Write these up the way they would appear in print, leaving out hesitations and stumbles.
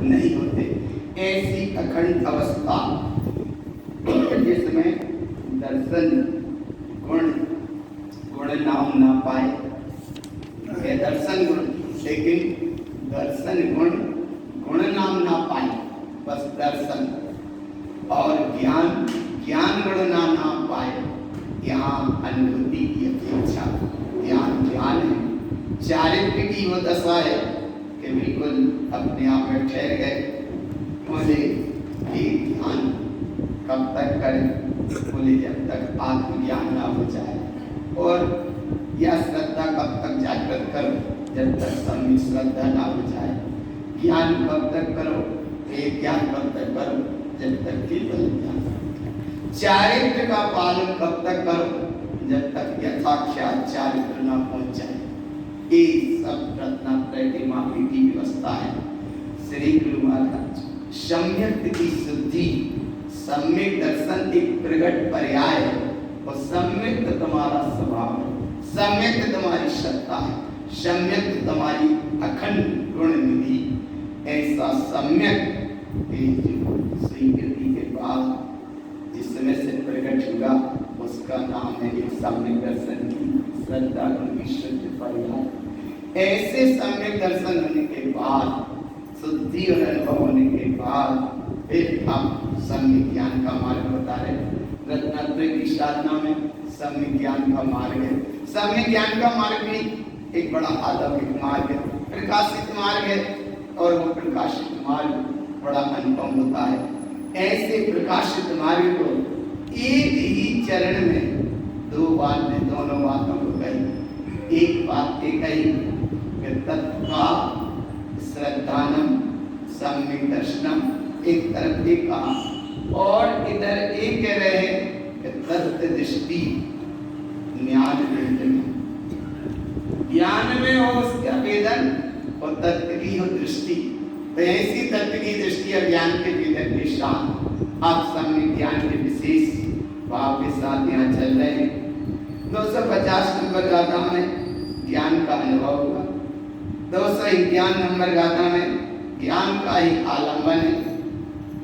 नहीं होते। ऐसी अखंड अवस्था जिसमें दर्शन गुण नाम ना पाए, ये दर्शन गुण, लेकिन दर्शन गुण नाम ना पाए, बस दर्शन और ज्ञान गुण नाम ना पाए। यहाँ अनुभूति की अपेक्षा ज्ञान है। चारित्र की वो दशा है कि बिल्कुल अपने आप में ठहर गए। बोले ये ध्यान कब तक करें? बोले जब तक आत्मज्ञान ना हो जाए। और यह श्रद्धा कब तक जागृत करो? जब तक सम्यक श्रद्धा ना हो जाए। ज्ञान कब तक करो? एक ज्ञान कब तक करो? जब तक केवल ज्ञान। चारित्र का पालन कब तक करो? जब तक यथाख्यात चारित्र ना पहुंच जाए। ये सब रत्नात्रय की माफी की व्यवस्था है। श्री गुरु महाराज सम्यक की शुद्धि, सम्यक दर्शन एक प्रगट पर्याय है और सम्यक तुम्हारा स्वभाव है, सम्यक तुम्हारी सत्ता है, सम्यक तुम्हारी अखंड गुण निधि। ऐसा सम्यक स्वीकृति के बाद जिसमें से प्रकट हुआ उसका नाम है एक सम्यक दर्शन की श्रद्धा गुण की शुद्ध पर्याय। ऐसे सम्यक दर्शन होने के बाद, शुद्धि और अनुभव होने के बाद फिर हम सम्यक ज्ञान का मार्ग बता रहे। रत्नात्रय की साधना में सम्यक ज्ञान का मार्ग है। सम्यक ज्ञान का मार्ग भी एक बड़ा आध्यात्मिक मार्ग है, प्रकाशित मार्ग है और वो प्रकाशित मार्ग बड़ा अनुपम होता है। ऐसे प्रकाशित मार्ग को एक ही चरण में दो बात में दोनों बातों को कही। एक बात ये कही कि तत्वा श्रद्धानम सम्यक दर्शनम, एक तरफ एक कहा और इधर एक कह रहे कि तत्व दृष्टि ज्ञान में हो उसका वेदन और तत्व की हो दृष्टि। तो ऐसी तत्व की दृष्टि और ज्ञान के वेदन के साथ आप सम्यक ज्ञान के विशेष भाव के साथ यहाँ चल रहे हैं। 250 नंबर गाथा में ज्ञान का अनुभव हुआ। 251 नंबर गाथा में ज्ञान का ही आलंबन है।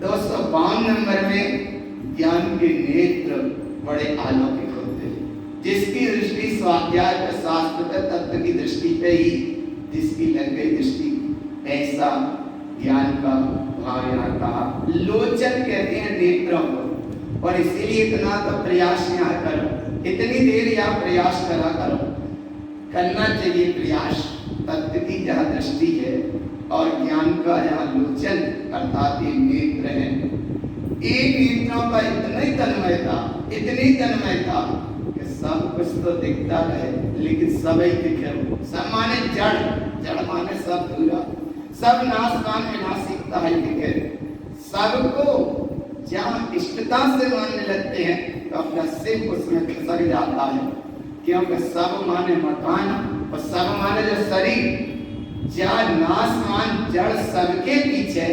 252 नंबर में ज्ञान के नेत्र बड़े अलौकिक होते हैं। जिसकी दृष्टि स्वाध्याय का शास्त्र तत्व की दृष्टि पे ही जिसकी लग गई दृष्टि, ऐसा ज्ञान का भाव यहाँ कहा। लोचन कहते हैं नेत्रों को, और इसीलिए इतना तो प्रयास यहाँ करो, इतनी देर यहाँ प्रयास करा करो, करना चाहिए प्रयास। तत्व की जहाँ दृष्टि है और ज्ञान का यहाँ लोचन अर्थात ये नेत्र है। एक नेत्रों का इतनी तन्मयता कि सब कुछ तो दिखता रहे लेकिन सब ही दिखे। सब माने जड़ माने सब पूरा, सब नाशवान विनाशिकता है दिखे। सबको जहाँ इष्टता से मानने लगते हैं तो अपना सिर उसमें खिसक जाता है, क्योंकि सब माने मकान और सब माने जो शरीर, जहाँ नाशवान जड़ सबके पीछे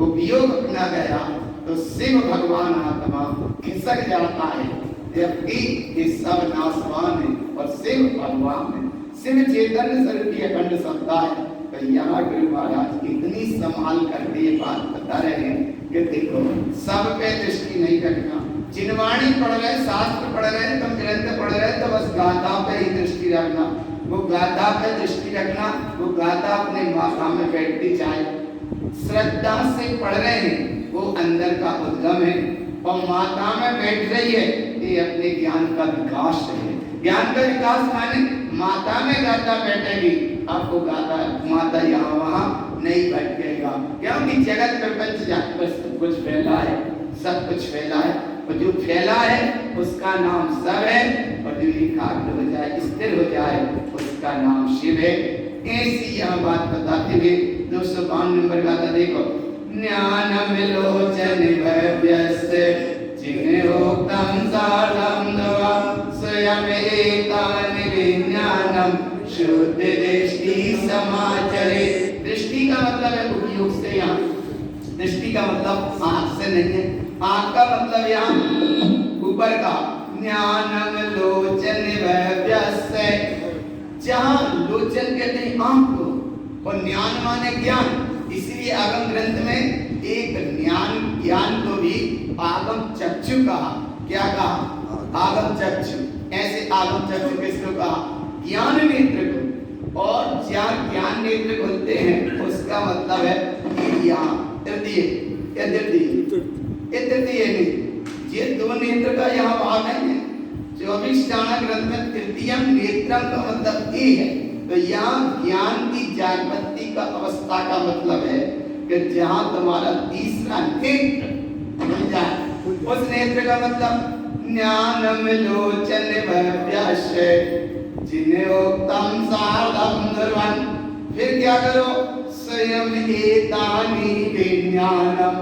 उपयोग अपना गया तो शिव भगवान आत्मा खिसक जाता है। जबकि ये सब नाशवान है और शिव भगवान है, शिव चैतन्य स्वरूप की अखंड सत्ता है। तो यहाँ गुरु महाराज इतनी संभाल करके ये बात बता रहे हैं कि देखो सब पे दृष्टि नहीं रखना। जिनवाणी पढ़ रहे, शास्त्र पढ़ रहे, तुम ग्रंथ पढ़ रहे तो बस गाथा पे ही दृष्टि रखना। वो गाथा पे दृष्टि रखना, वो गाथा अपने माथा में बैठती जाए। श्रद्धा से पढ़ रहे हैं वो अंदर का उद्गम है और माता में बैठ रही है, ये अपने ज्ञान का विकास है। ज्ञान का विकास माने माता में गाथा बैठेगी, आपको गाथा माता यहाँ वहाँ नहीं भटकेगा, क्योंकि जगत प्रपंच सब कुछ फैला है, सब कुछ फैला है और जो फैला है उसका नाम सब है और जो एकाग्र हो जाए, स्थिर हो जाए, उसका नाम शिव है। ऐसी यह बात बताते हुए 252 नंबर गाथा देखो। ज्ञानम लोचन भव्यस्य जिन्हें होतम सालम दवा स्वयं एतान विज्ञानम शुद्ध दृष्टि समाचरे। दृष्टि का मतलब है उपयोग से, यहाँ दृष्टि का मतलब आँख से नहीं है, आँख का मतलब यहाँ ऊपर का। ज्ञानम लोचन भव्यस्य, जहाँ लोचन कहते हैं आँख को और ज्ञान माने ज्ञान, इसलिए आगम ग्रंथ में एक ज्ञान को भी आगम चक्षु कहा। क्या कहा? आगम चक्षु। ऐसे आगम चक्षु किसको कहा? ज्ञान नेत्र को। और जहाँ ज्ञान नेत्र खुलते हैं उसका मतलब है कि यहाँ तृतीय नहीं, ये दो नेत्र का यहाँ भाव नहीं है। 24 चाणक्य ग्रंथ में तृतीयम नेत्रम का मतलब ये है। तो यहाँ ज्ञान की जागृति का अवस्था का मतलब है कि जहाँ तुम्हारा तीसरा नेत्र मिल जाए, उस नेत्र का मतलब ज्ञानम लोचन भव्याश्रय जिन्होक्तम साधम निर्वाण। फिर क्या करो? स्वयं एतानि विज्ञानम।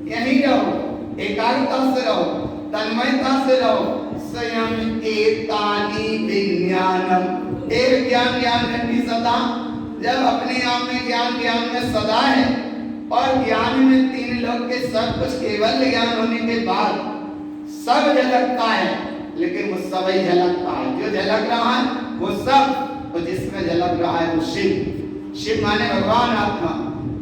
यही रहो, एकाग्रता से रहो, तन्मयता से रहो। स्वयं एतानि विज्ञानम। एक ज्ञान घंटी सदा, जब अपने आप में ज्ञान में सदा है और ज्ञान में तीन लोग के सब कुछ केवल ज्ञान होने के बाद सब झलकता है, लेकिन वो सब ही झलकता है। जो झलक रहा है वो सब, और जिसमें झलक रहा है वो शिव माने भगवान आत्मा।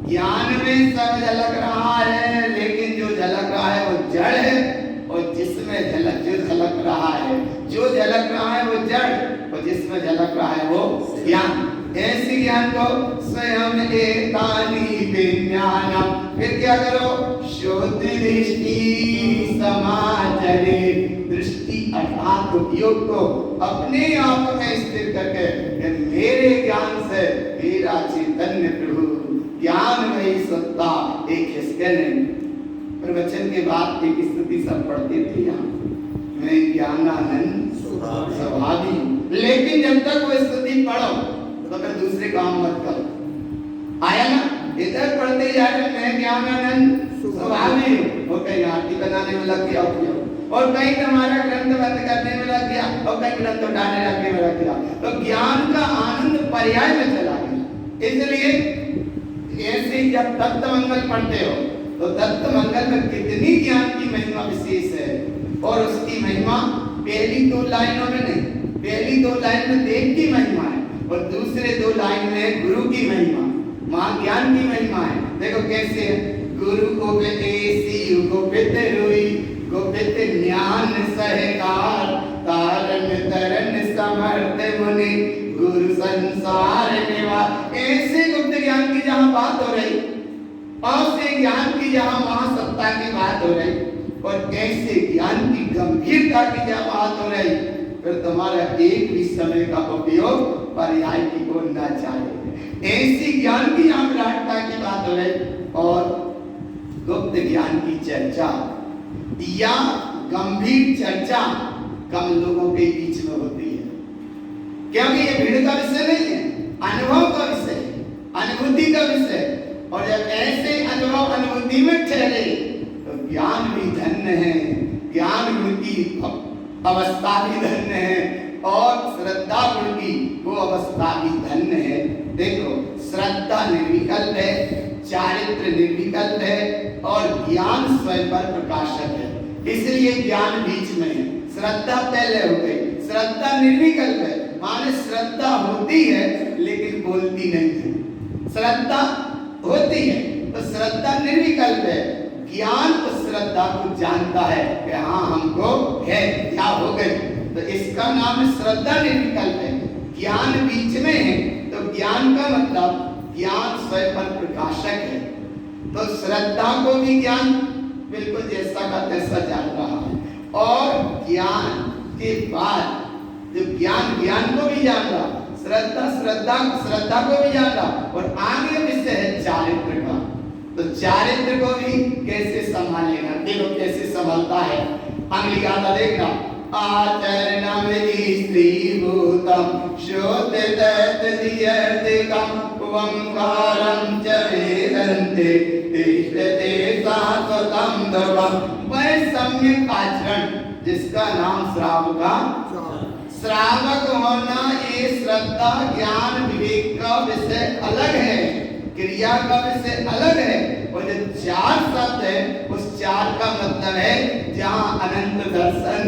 ज्ञान में सब झलक रहा है, लेकिन जो झलक रहा है वो जड़ है, और जिसमें जो झलक रहा है वो जड़, और जिसमें झलक रहा है वो ज्ञान। ऐसे ज्ञान को स्वयं एतानि विज्ञानम। फिर क्या करो? शुद्ध दृष्टि समाचरे। दृष्टि अर्थात उपयोग को अपने आप में स्थिर करके मेरे ज्ञान से मेरा चैतन्य प्रभु ज्ञान में ही सत्ता एक हिस्से नहीं। प्रवचन के बाद एक स्तुति सब पढ़ते थे यहाँ, मैं ज्ञानानंद स्वभावी। लेकिन जब तक वो स्तुति पढ़ो तो फिर दूसरे काम मत करो। आया ना? इधर पढ़ते जा रहे मैं ज्ञानानंद स्वभावी हूँ, और कहीं आरती बनाने में लग गया और कहीं तुम्हारा ग्रंथ बंद करने में लग गया और कहीं ग्रंथ उठाने रखने में लग गया, तो ज्ञान का आनंद पर्याय में चला गया। इसलिए ऐसे जब दत्त मंगल पढ़ते हो तो दत्त मंगल में कितनी ज्ञान की महिमा विशेष है, और उसकी महिमा पहली 2 लाइनों में नहीं, पहली 2 लाइन में देव की महिमा है और दूसरे 2 लाइन में गुरु की महिमा, महाज्ञान की महिमा है। देखो कैसे है? गुरु गोपित रुई गोपित ज्ञान सहकार तारण तरन समर्थ मुनि गुरु संसार निवास। ऐसे गुप्त ज्ञान की जहाँ बात हो रही, ऐसे ज्ञान की जहाँ महासत्ता की बात हो रही, और ऐसे ज्ञान की गंभीरता की जहाँ बात हो रही, फिर तुम्हारा एक भी समय का उपयोग पर्याय की ओर न जाए। ऐसी ज्ञान की यहाँ विराटता की बात हो रही, और गुप्त ज्ञान की चर्चा या गंभीर चर्चा कम लोगों के बीच में होती है, क्योंकि ये भीड़ का विषय नहीं है, अनुभव का विषय, अनुभूति का विषय। और जब ऐसे अनुभव अनुभूति में ठहरे तो ज्ञान भी धन्य है, ज्ञान गुण की अवस्था भी धन्य है, और श्रद्धा गुण की वो अवस्था भी धन्य है। देखो, श्रद्धा निर्विकल्प है, चारित्र निर्विकल्प है, और ज्ञान स्वयं पर प्रकाशक है। इसलिए ज्ञान बीच में है, श्रद्धा पहले हो गई। श्रद्धा निर्विकल्प है, माने श्रद्धा होती है लेकिन बोलती नहीं है। श्रद्धा होती है तो श्रद्धा निर्विकल्प है। ज्ञान उस श्रद्धा को जानता है कि हाँ हमको है, क्या हो गई, तो इसका नाम श्रद्धा निर्विकल्प है। ज्ञान बीच में है तो ज्ञान का मतलब ज्ञान स्वयं पर प्रकाशक है। तो श्रद्धा को भी ज्ञान बिल्कुल जैसा का तैसा जान रहा है, और ज्ञान के बाद जो ज्ञान को भी जान रहा, श्रद्धा को भी जान रहा, और आगे विषय है चारित्र का। तो चारित्र को भी कैसे संभालेगा, देखो कैसे संभालता है। अगली गाथा देखना, आचरणम स्त्रीभूतम शोधितदियर्तिकम ओंकारं च वेदन्ते तिष्ठते शाश्वतं ध्रुवम्। वह सम्यक आचरण जिसका नाम श्रावक होना, ये श्रद्धा ज्ञान विवेक का विषय अलग है, क्रिया का विषय अलग है। और जो 4 शब्द है उस 4 का मतलब है जहाँ अनंत दर्शन,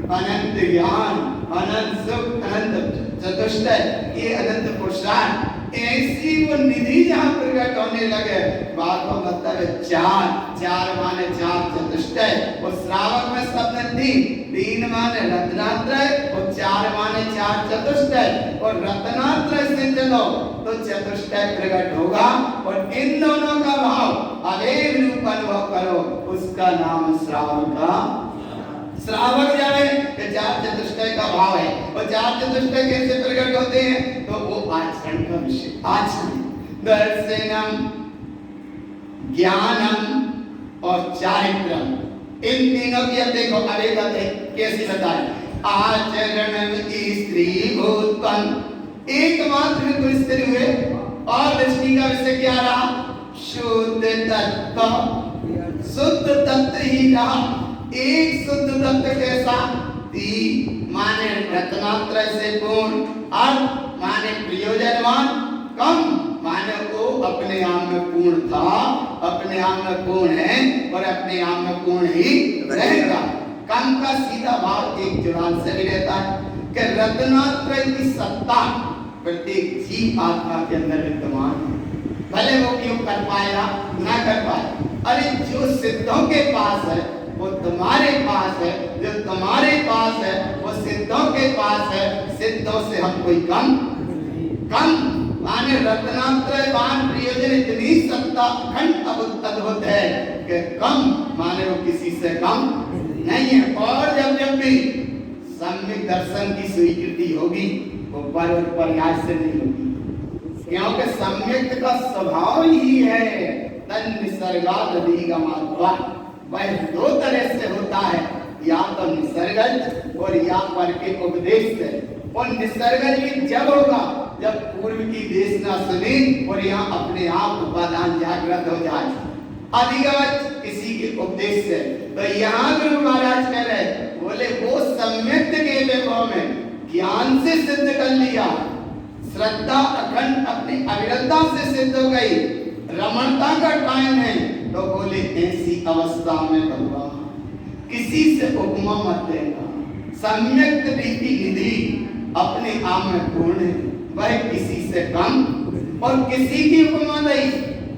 अनंत ज्ञान, अनंत सुख, अनंत चतुष्टय, ये अनंत पुरुषार्थ, ऐसी वो निधि जहाँ प्रकट होने लगे, बात का मतलब है चार, चार माने चार चतुष्टय, और श्रावक में शब्द तीन माने रत्नात्रय, और चार माने चार चतुष्टय, और रत्नात्रय से चलो तो चतुष्टय प्रकट होगा, और इन दोनों का भाव अवेग रूप अनुभव करो, उसका नाम श्रावक का श्रावक जाने कि चार चतुष्टय का भाव है। और चार चतुष्टय कैसे प्रकट होते हैं, तो वो आचरण का विषय, आचरण, दर्शनम, ज्ञानम और चारित्रम, इन तीनों की अब देखो अवेगत है कैसी बताए। आचरण स्त्री भूतम, एकमात्र को स्त्री हुए, और दृष्टि का विषय क्या रहा, शुद्ध तत्व, शुद्ध तत्व ही रहा। एक शुद्ध तत्व कैसा, माने रत्नात्रय से पूर्ण, अर्थ माने प्रयोजनवान, कम माने वो अपने आप में पूर्ण था, अपने आप में पूर्ण है, और अपने आप में पूर्ण ही रहेगा। कम का सीधा भाव एक जुड़ान से भी रहता है कि रत्नात्रय की सत्ता प्रत्येक जीव आत्मा के अंदर विद्यमान है, भले वो क्यों कर पाएगा ना कर पाए। अरे जो सिद्धों के पास है वो तुम्हारे पास है, जो तुम्हारे पास है वो सिद्धों के पास है, सिद्धों से हम कोई कम माने रत्नात्रयवान प्रयोजन इतनी सत्ता अखंड अद्भुत है कि कम माने वो किसी से कम नहीं है। और जब भी सम्यक दर्शन की स्वीकृति होगी वो पर और पर्याय से नहीं होगी, क्योंकि सम्यक का स्वभाव ही है तन निसर्गादधिगमात्वा, वह दो तरह से होता है, या तो निसर्गज और या पर के उपदेश से। और निसर्गज भी जब होगा जब पूर्व की देशना सुनी और यहाँ अपने आप उपादान जागृत हो जाए, अधिगमच किसी के उपदेश से। तो यहाँ गुरु महाराज कह रहे, बोले वो सम्यक के वैभव में ज्ञान से सिद्ध कर लिया, श्रद्धा अखंड अपनी अविरलता से सिद्ध हो गई, रमणता का टाइम है, तो बोले ऐसी अवस्था में भगवान किसी से उपमा मत देना। सम्यक रीति निधि अपने आप में पूर्ण है, वह किसी से कम और किसी की उपमा नहीं,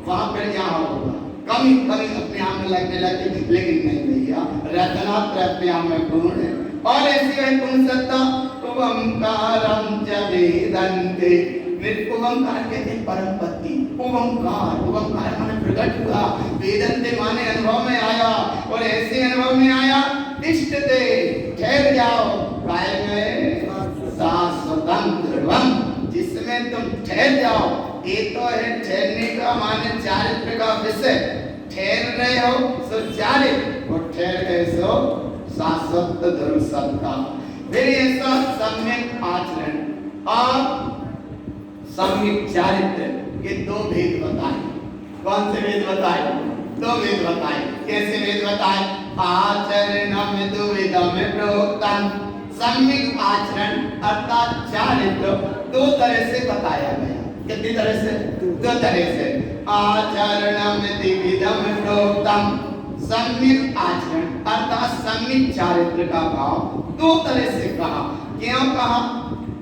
वहां पर यहाँ होगा कमी अपने आप में लगने लगे, लेकिन नहीं भैया रत्नात्रय अपने आप में पूर्ण है। और ऐसी है पूर्ण सत्ता, ओंकारं च वेदन्ते, ओंकार कहते हैं परम पति, ओंकार माने प्रकट हुआ, वेदन्ते माने अनुभव में आया, और ऐसे अनुभव में आया तिष्ठते ठहर जाओ, काय में शाश्वतम दृढ़म, जिसमें तुम ठहर जाओ। ये तो है ठहरने का माने चारित्र का विषय, ठहर रहे हो सो चारित्र, और ठहर गए सो शाश्वत ध्रुव सत्ता। फिर ऐसा सम्यक आचरण और सम्यक चारित्र के दो भेद बताए। कौन से भेद बताए? दो भेद बताए। कैसे भेद बताए? आचरणम द्विविधम प्रोक्तम, सम्यक आचरण अर्थात चारित्र दो तरह से बताया गया। कितनी तरह से? दो तरह से। आचरणम द्विविधम प्रोक्तम, सम्यक आचरण अर्थात सम्यक चारित्र का भाव दो तरह से कहा। क्यों कहा?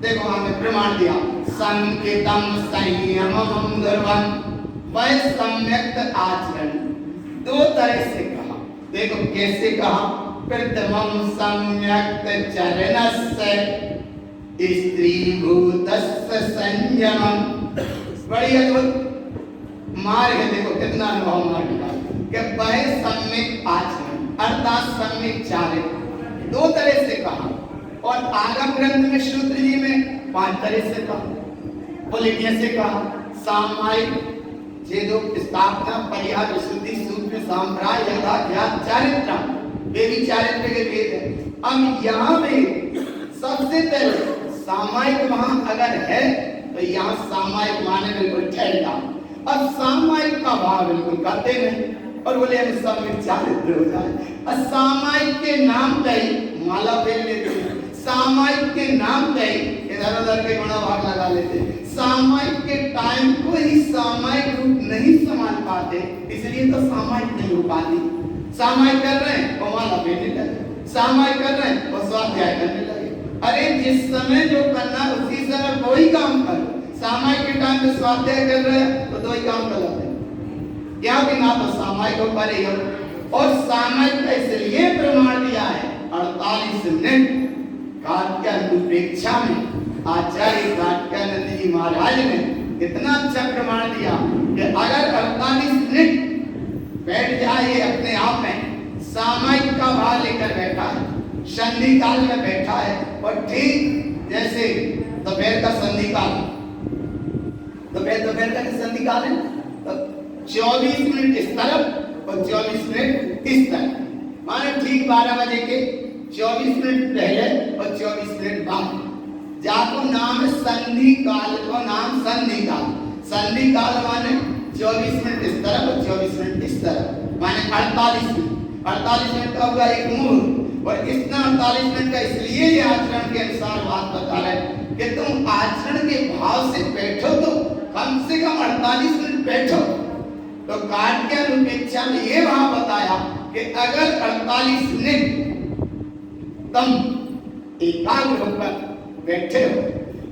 देखो हमें प्रमाण दिया, संकेतम संयमम दुर्वम, वह सम्यक आचरण दो तरह से कहा। देखो कैसे कहा? प्रथमम सम्यक चरणस्य स्त्री भूतस्य संयमम, बड़ी अद्भुत मार्ग है। देखो कितना अनुभव मार्ग का कि वह सम्यक आचरण अर्थात सम्यक चारित्र दो तरह से कहा। और आगम ग्रंथ में सूत्र जी में 5 तरह से कहा। बोले कैसे कहा? सामायिक छेदो स्थापना परिहार विशुद्धि सूत्र संप्राय यथाख्यात चारित्र, वे भी चारित्र के भेद है। अब यहाँ पे सबसे पहले सामायिक वहां अगर है तो यहाँ सामायिक माने बिल्कुल ठहर जाओ। अब सामायिक का भाव बिल्कुल करते नहीं और बोले हम सम्यक चारित्र हो जाए। असामायिक के नाम पे माला फेर लेते हैं, सामायिक के नाम पे इधर उधर के गुणा भाग लगा लेते। सामायिक के टाइम को ही सामायिक रूप नहीं संभाल पाते, इसलिए तो सामायिक नहीं हो पाती। सामायिक कर रहे हैं वो माला फेरने लगे, सामायिक कर रहे हैं वो स्वाध्याय करने लगे। अरे जिस समय जो करना उसी समय वही काम करो। सामायिक के टाइम पे स्वाध्याय कर रहे हैं तो ही काम गलत है, क्योंकि ना तो सामायिक को पढ़े हो। और सामायिक का इसलिए प्रमाण दिया है 48 मिनट कात्यायनोपेक्षा में आचार्य कात्यायन जी महाराज ने इतना अच्छा प्रमाण दिया कि अगर 48 मिनट बैठ जाए अपने आप में, सामायिक का भाव लेकर बैठा है, संधि काल में बैठा है, और ठीक जैसे दोपहर का संधि काल, दोपहर का संधि काल है तो 24 मिनट इस तरफ और 24 मिनट इस तरफ, माने ठीक 12 बजे के 24 मिनट पहले और 24 मिनट बाद, जाको नाम संधि काल को नाम संधि काल। संधि काल माने 24 मिनट इस तरफ और 24 मिनट इस तरफ, माने 48 मिनट। 48 मिनट का होगा एक मुहूर्त, और इतना 48 मिनट का इसलिए ये आचरण के अनुसार बात बता रहे हैं कि तुम आचरण के भाव से बैठो तो कम से कम 48 मिनट बैठो। तो कात्यायनोपेक्षा में ये भाव बताया कि अगर 48 मिनट तुम एकाग्र होकर बैठे हो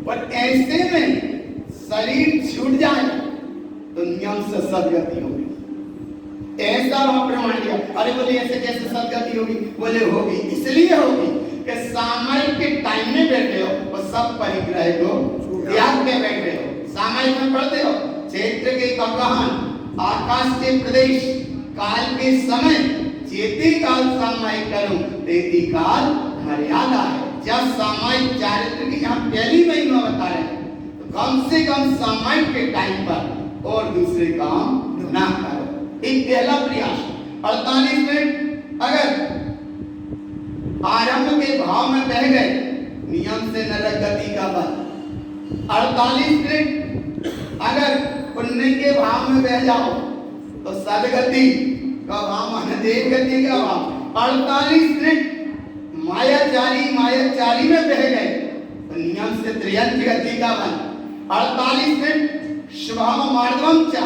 और ऐसे में शरीर छूट जाए तो नियम से सदगति होगी, ऐसा वहां प्रमाण दिया। अरे बोले ऐसे कैसे सदगति होगी? बोले होगी, इसलिए होगी कि सामायिक के टाइम में बैठे हो और सब परिग्रह को त्याग के बैठे हो। सामायिक में पढ़ते हो क्षेत्र के अवगाहन, आकाश के प्रदेश, काल के समय, चेती काल सामायिक करूं तेती काल मर्यादा है। जब सामायिक चारित्र की यहाँ पहली महिमा बता रहे हैं तो कम से कम सामायिक के टाइम पर और दूसरे काम ना करो। एक पहला प्रयास 48 मिनट अगर आरंभ के भाव में बह गए, नियम से नरक गति का बल। 48 मिनट अगर पुण्य के भाव में बह जाओ तो सदगति का भाव माने देव गति का भाव। 48 मिनट मायाचारी में बह गए तो नियम से त्रियंत्र गति का बल। 48 मिनट स्वभाव मार्गम चा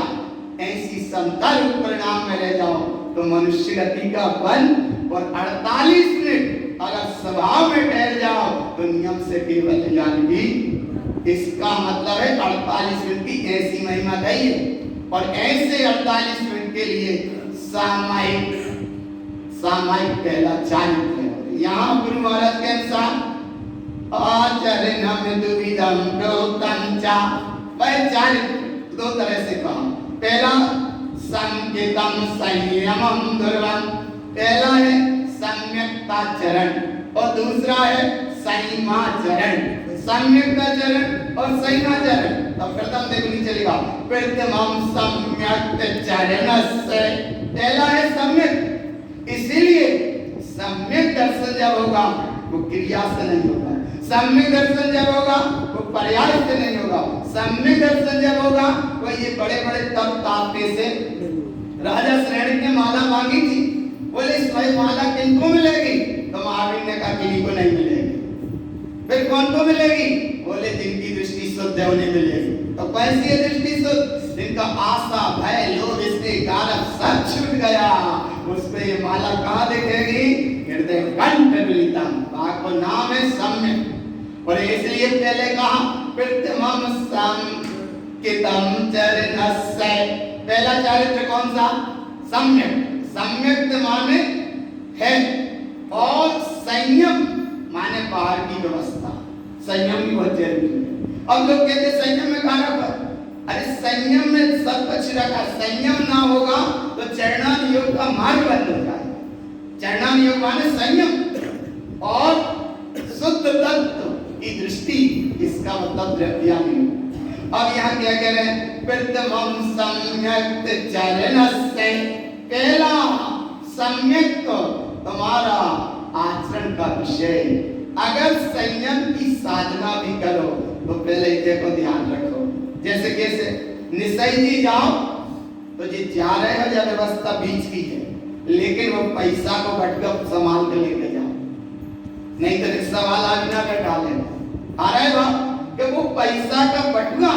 ऐसी समता रूप परिणाम में रह जाओ तो मनुष्य गति का बल। और 48 मिनट अगर स्वभाव में ठहर जाओ तो नियम से केवल जानवी। इसका मतलब है 48 मिनट की ऐसी महिमा गई है। और ऐसे 48 मिनट के लिए सामायिक पहला चारित्र है। यहाँ गुरु महाराज के अनुसार आचरणम दुविधम प्रोक्तम च, वह चारित्र दो तरह से कहा। पहला संकेतम संयमम दुर्लभ, पहला है सम्यक्ताचरण और दूसरा है संयमाचरण। सम्यक्ताचरण और संयमाचरण, तब प्रथम देखो नीचे लिखा प्रथमम सम्यक्ताचरणस्य, पहला है सम्यक। इसीलिए सम्यक दर्शन जब होगा वो क्रिया से नहीं होगा, सम्यक दर्शन जब होगा वो पर्याय से नहीं होगा। सम्यक दर्शन जब होगा वो ये बड़े बड़े तप तापने से। राजा श्रेणी ने माला मांगी थी, बोले स्वयं माला किनको मिलेगी? तो महावीर ने कहा किसी को नहीं मिलेगी। फिर कौन को मिलेगी? बोले जिनकी दृष्टि शुद्ध है उन्हें मिलेगी। तो कैसी है दृष्टि शुद्ध? जिनका आशा भय लोभ इससे कारक सब छूट गया, उस पे ये माला कहाँ दिखेगी? हृदय कंठ मिलितम, बाको नाम है सम्यक। और इसलिए पहले कहा प्रथमम संकितम चरणस्य, पहला चारित्र कौन सा? सम्यक। सम्यक माने है और संयम माने बाहर की व्यवस्था। संयम भी बहुत जरूरी है। अब लोग कहते संयम में कहाँ रखा? अरे संयम में सब कुछ रखा। संयम ना होगा तो चरणान योग का मार्ग बंद हो जाएगा। चरणान योग माने संयम और शुद्ध तत्व की दृष्टि, इसका मतलब द्रव्यानी। अब यहाँ क्या कह रहे हैं? प्रथमम सम्यक्त चरणस्य, पहला सम्यक तो तुम्हारा आचरण का विषय। अगर संयम की साधना भी करो तो पहले इसे को ध्यान रखो। जैसे कैसे निसई जी जाओ तो जी जा रहे हो जब व्यवस्था बीच की है, लेकिन वो पैसा को बटका संभाल के लेके जाओ, नहीं तो रिक्शा वाला भी ना बैठा लेना। आ रहे बात कि वो पैसा का बटुआ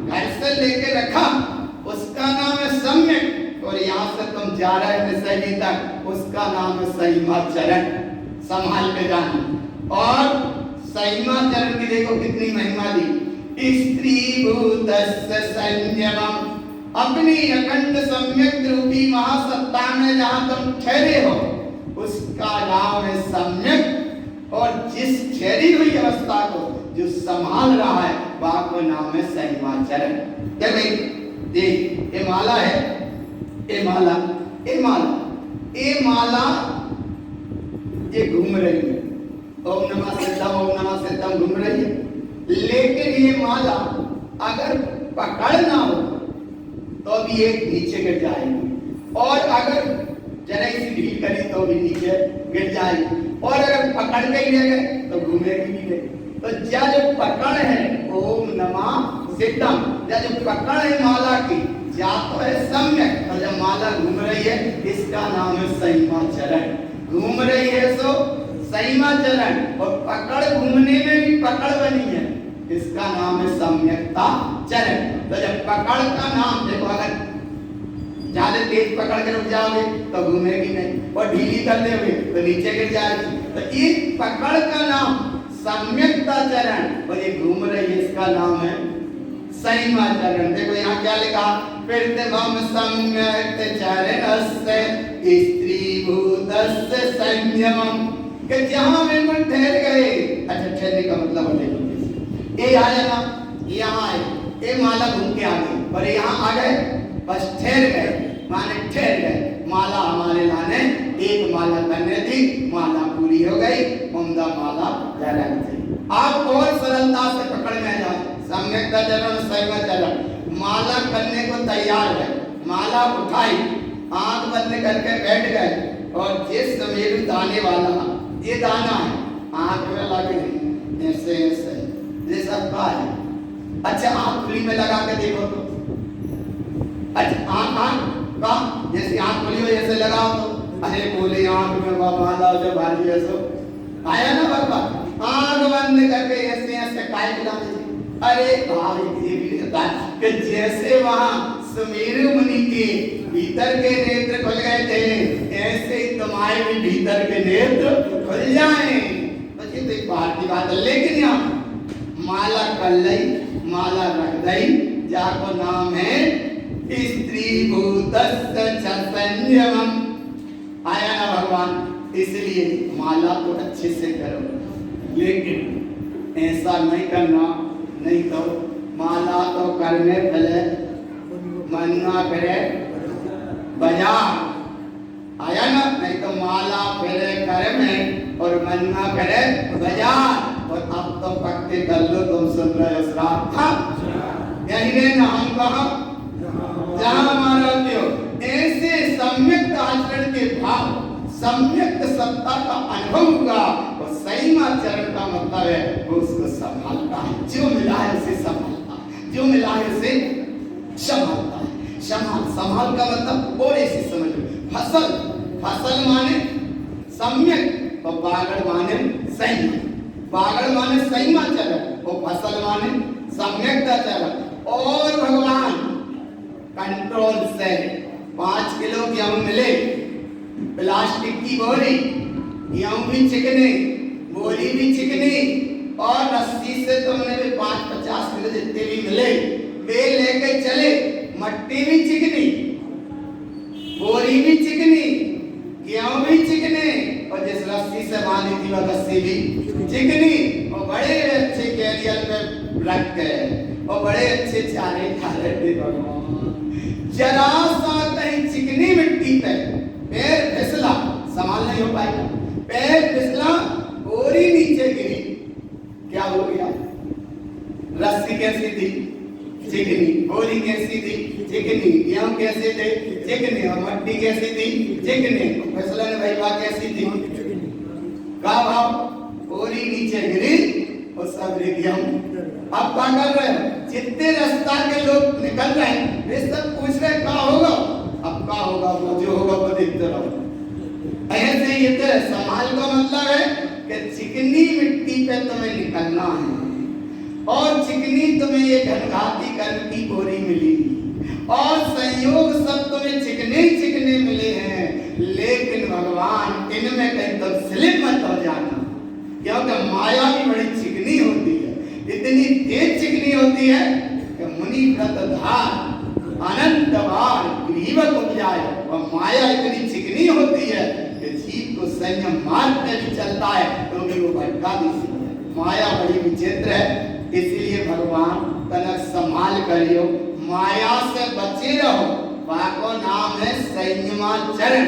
घर से लेके रखा, उसका नाम है सम्यक। और यहाँ से तुम जा रहे हो निसई तक, उसका नाम है संयमाचरण, संभाल के जाना। और संयमाचरण की देखो कितनी महिमा दी। स्त्री भूतस्य संयमम, अपनी अखंड सम्यक रूपी महासत्ता में जहां तुम ठहरे हो उसका नाम है सम्यक। और जिस ठहरी हुई अवस्था को जो संभाल रहा है वह को नाम है संयमाचरण। क्या भाई देख, ये माला है, ये माला, ये माला, ये माला ये घूम रही है, ओम नमः सिद्धम, ओम नमः सिद्धम घूम रही है। लेकिन ये माला अगर पकड़ ना हो तो भी एक नीचे गिर जाएगी, और अगर जरा सी ढील करी तो भी नीचे गिर जाएगी, और अगर पकड़ के ही रह गए तो घूमेगी भी नहीं। तो जो पकड़ है ओम नमः सिद्धम, जो पकड़ है माला की या तो है सम्यक, और जब माला घूम रही है इसका नाम है संयमाचरण। घूम रही है सो संयमाचरण, और पकड़ घूमने में भी पकड़ बनी है, इसका नाम है सम्यकता चरण। तो जब पकड़ का नाम देखो, अगर ज्यादा तेज पकड़ कर रुक जाओगे तो घूमेगी नहीं, और ढीली कर दोगे तो नीचे गिर जाएगी। तो ये पकड़ का नाम सम्यकता चरण, और ये घूम रही है इसका नाम है संयमाचरण। देखो यहाँ क्या लिखा, प्रतिभम सम्यक चरणस्य स्त्री भूतस्य संयमम, कि जहां बिल्कुल ठहर गए। अच्छा, ठहरने का मतलब है ये आया ना, यहाँ आए, ये माला घूम के आ गई और यहाँ आ गए, बस ठहर गए, माने ठहर गए। माला हमारे लाने एक माला करने थी, माला पूरी हो गई, उम्दा माला चरण थी। आप और सरलता से पकड़ में जाए, सम्यकता चरण, संयमाचरण। माला करने को तैयार है, माला उठाई, आंख बंद करके बैठ गए, और जिस मेरू दाने वाला ये दाना है आंख में लगे ऐसे ऐसे, ये सब का है। अच्छा, आंख खुली में लगा के देखो तो, अच्छा आंख का जैसे आंख खुली हो ऐसे लगाओ तो, अरे बोले आंख में माला जो भारी ऐसो आया ना बाबा, आंख बंद करके ऐसे ऐसे काय खिला दे। अरे भाई ये भी होता है कि जैसे वहां सुमेरु मुनि के भीतर के नेत्र खुल गए थे, ऐसे ही तुम्हारे भी भीतर के नेत्र खुल जाएं। तो ये तो एक बात की बात है। लेकिन यहाँ माला कर लई, माला रख दई, जाको नाम है स्त्री भूतस्य संयमम। आया ना भगवान, इसलिए माला तो अच्छे से करो, लेकिन ऐसा नहीं करना, नहीं तो माला तो करने पहले मन्ना करे बाजार। आया ना, नहीं तो माला पहले करे में और मन्ना करे बाजार। और अब तो पक्के कर लो, तुम सुन रहे हो श्राप यही ना, हम कहा जहां हमारा हो। ऐसे सम्यक आचरण के भाव, सम्यक सत्ता का अनुभव होगा, और संयमाचरण का मतलब है वो उसको संभालता है, जो मिला है उसे संभालता है, जो मिला है उसे संभालता है। संभाल का मतलब और ऐसे समझ लो, फसल, फसल माने सम्यक, और बागड़ माने संयम। बागड़ माने संयमाचरण और फसल माने सम्यकताचरण। और भगवान कंट्रोल से 5 किलो गेहूं मिले, प्लास्टिक की बोरी, गेहूं भी चिकने, बोरी भी चिकनी, और रस्सी से तुमने भी 5-50 किलो जितने भी मिले वे लेके चले। मट्टी भी चिकनी, बोरी भी चिकनी, गेहूं भी चिकने, और जिस रस्सी से बांधी थी वह रस्सी भी चिकनी, और बड़े अच्छे कैरियर में रख गए, और बड़े अच्छे चारे खा रहे थे भगवान। जरा सा कहीं चिकनी मिट्टी पे पैर फिसला, संभाल नहीं हो पाएगा, पैर फिसला, बोरी नीचे गिरी, क्या हो गया? रस्सी कैसी थी? चिकनी। बोरी कैसी थी? चिकनी। गेहूं कैसे थे? चिकने। और मट्टी कैसी थी? चिकने। फिसलन भैया कैसी थी? का भाव? बोरी नीचे गिरी और सब गेहूं। अब क्या कर रहे हैं? जितने रास्ता के लोग निकल रहे हैं वे सब पूछ रहे क्या होगा, अब क्या होगा, वो जो होगा वो देखते रहो। ऐसे ये तो संभाल का मतलब है कि चिकनी मिट्टी पे तुम्हें निकलना है, और चिकनी तुम्हें ये घनघाती कर्म की बोरी मिली, और संयोग सब तुम्हें चिकने चिकने मिले हैं, लेकिन भगवान इनमें कहीं तुम स्लिप मत हो जाना, क्योंकि माया भी बड़ी चिकनी होती है। इतनी तेज चिकनी होती है कि मुनि व्रतधार अनंतवार ग्रीवक उपजाए। और माया इतनी चिकनी होती है कि जीव को संयम मार्ग में भी चलता है तो भी वो भटका भी सकता है। माया बड़ी विचित्र है, इसलिए भगवान तनक संभाल करियो, माया से बचे रहो। बाको नाम है संयमाचरण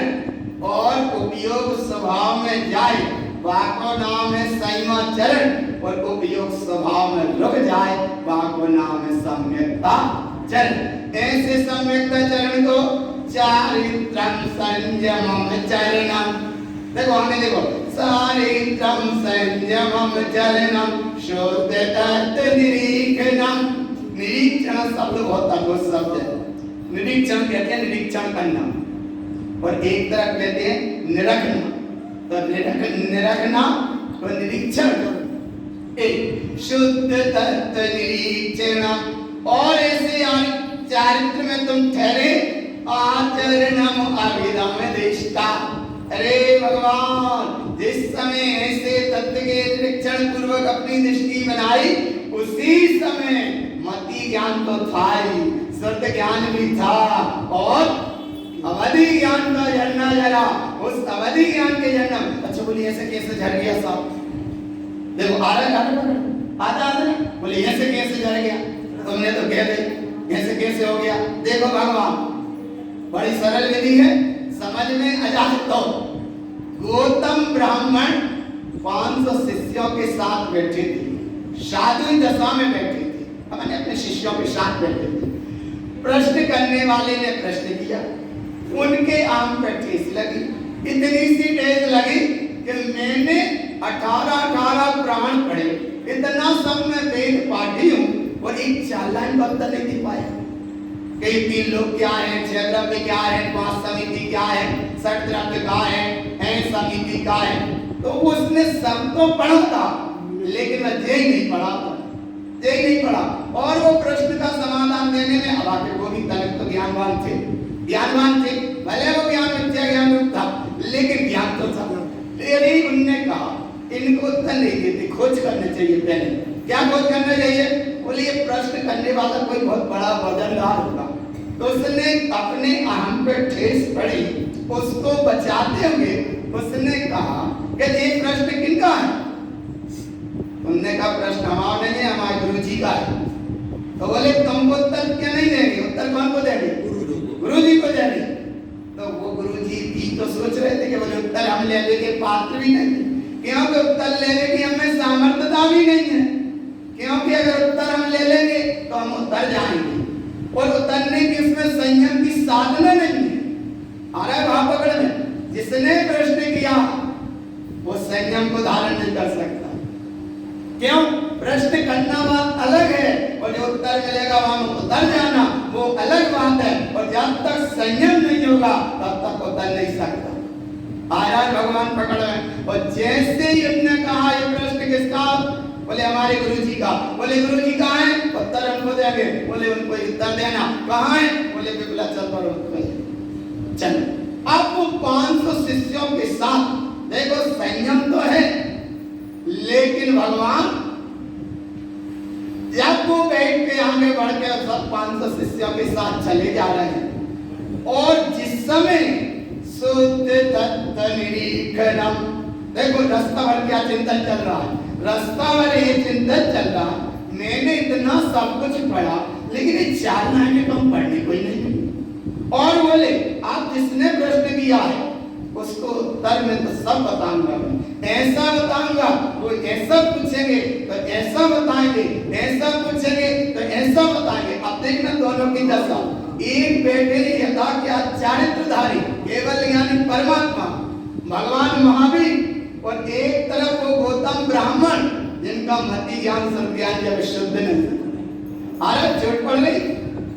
और उपयोग स्वभाव में जाए। बाको नाम है संयमाचरण और उपयोग स्वभाव में रुक जाए। बाको नाम है सम्यक्ता चरण। ऐसे सम्यक्ता चरण को चारित्रम संयमम चरणम, देखो आगे देखो, चारित्रम संयमम चरणम शुद्ध तत्व निरीक्षणम। निरीक्षण शब्द बहुत अद्भुत शब्द है। निरीक्षण कहते हैं निरीक्षण करना, और एक तरफ कहते हैं निरखना। तो निरखना और निरीक्षण एक शुद्ध तत्व निरीक्षण। और ऐसे चारित्र में तुम ठहरे आचरणम अभिधम दिष्टा। अरे भगवान, जिस समय ऐसे तत्व के निरीक्षण पूर्वक अपनी दृष्टि बनाई, उसी समय मति ज्ञान तो था ही, शुद्ध ज्ञान भी था, और अवधि ज्ञान का झरना जरा। उस अवधि ज्ञान के जन्म, अच्छा बोलिए ऐसे कैसे झड़ गया साहब? देखो आ रहा है, बोलिए ऐसे कैसे झड़ गया? तुमने तो कह दे ऐसे कैसे हो गया? देखो भगवान, बड़ी सरल विधि है, समझ में आ जाए तो। गौतम ब्राह्मण 500 शिष्यों के साथ बैठे थे, साधु दशा में बैठे थे, हमने अपने शिष्यों के साथ बैठे थे। प्रश्न करने वाले ने प्रश्न किया, उनके आंख पे ठेस लगी, इतनी सी ठेस लगी कि मैंने 18 पुराण पढ़े, इतना सब मैं वेद पाठी हूँ, और एक चालान बंदा नहीं दे पाया। कई 3 लोग क्या है, 6 द्रव्य क्या है, 5 समिति क्या है, 6 द्रव्य क्या है, समिति क्या है। तो उसने सब तो पढ़ा था, लेकिन वह जय नहीं पढ़ा था, जय नहीं पढ़ा। और वो प्रश्न का समाधान देने में अब आके वो भी तनिक तो ज्ञानवान थे, भले वो ज्ञान मिथ्या ज्ञान रूप था, लेकिन ज्ञान तो था। लेकिन उनने कहा इनको उत्तर नहीं देते, खोज करना चाहिए। पहले क्या खोज करना चाहिए? बोले ये प्रश्न करने वाला कोई बहुत बड़ा वजनदार होगा। तो उसने अपने अहम पे ठेस पड़ी, उसको बचाते हुए उसने कहा कि ये प्रश्न किनका है? उन्होंने कहा प्रश्न हमारा नहीं है, हमारे गुरुजी का है। तो बोले तुमको उत्तर क्या नहीं देंगे? उत्तर कौन को देंगे? गुरुजी को देंगे। तो वो गुरुजी भी तो सोच रहे थे कि बोले उत्तर हम लेने के पात्र भी नहीं, क्योंकि उत्तर लेने की हमें सामर्थ्यता भी नहीं है। क्योंकि अगर उत्तर हम ले लेंगे तो हम उतर जाएंगे, और उतरने की उसमें संयम की साधना नहीं है। आ रहा है भाव पकड़ में? जिसने प्रश्न किया वो संयम को धारण नहीं कर सकता। क्यों? प्रश्न करना बात अलग है, और जो उत्तर मिलेगा वहां उतर जाना वो अलग बात है। और जब तक संयम नहीं होगा तब तक उतर नहीं सकता। आया भगवान पकड़ में। और जैसे ही हमने कहा ये प्रश्न किसका? बोले हमारे गुरुजी का। बोले गुरुजी कहाँ है? उत्तर हमको देंगे। बोले उनको उत्तर देना। कहाँ है? बोले बिपला चल पड़ो चल। अब वो 500 शिष्यों के साथ, देखो संयम तो है, लेकिन भगवान जब वो बैठ के आगे बढ़ के सब 500 शिष्यों के साथ चले जा रहे हैं, और जिस समय शुद्ध तत्व निरीक्षणम, देखो रास्ता भर क्या चिंतन चल रहा है, रास्ता भर ये चिंतन चल रहा है। मैंने इतना सब कुछ पढ़ा, लेकिन ये 4 महीने कम पढ़ने कोई नहीं। और बोले आप जिसने प्रश्न किया है उसको उत्तर में तो सब बताऊंगा, ऐसा बताऊंगा, वो ऐसा पूछेंगे तो ऐसा बताएंगे, ऐसा पूछेंगे तो ऐसा बताएंगे। अब देखना दोनों की दशा, एक बेटे ने यथा क्या चारित्रधारी केवल यानी परमात्मा भगवान महावीर, और एक तरफ वो गौतम ब्राह्मण जिनका मति ज्ञान सब ज्ञान जब शुद्ध नहीं। आरब चोट पड़ गई।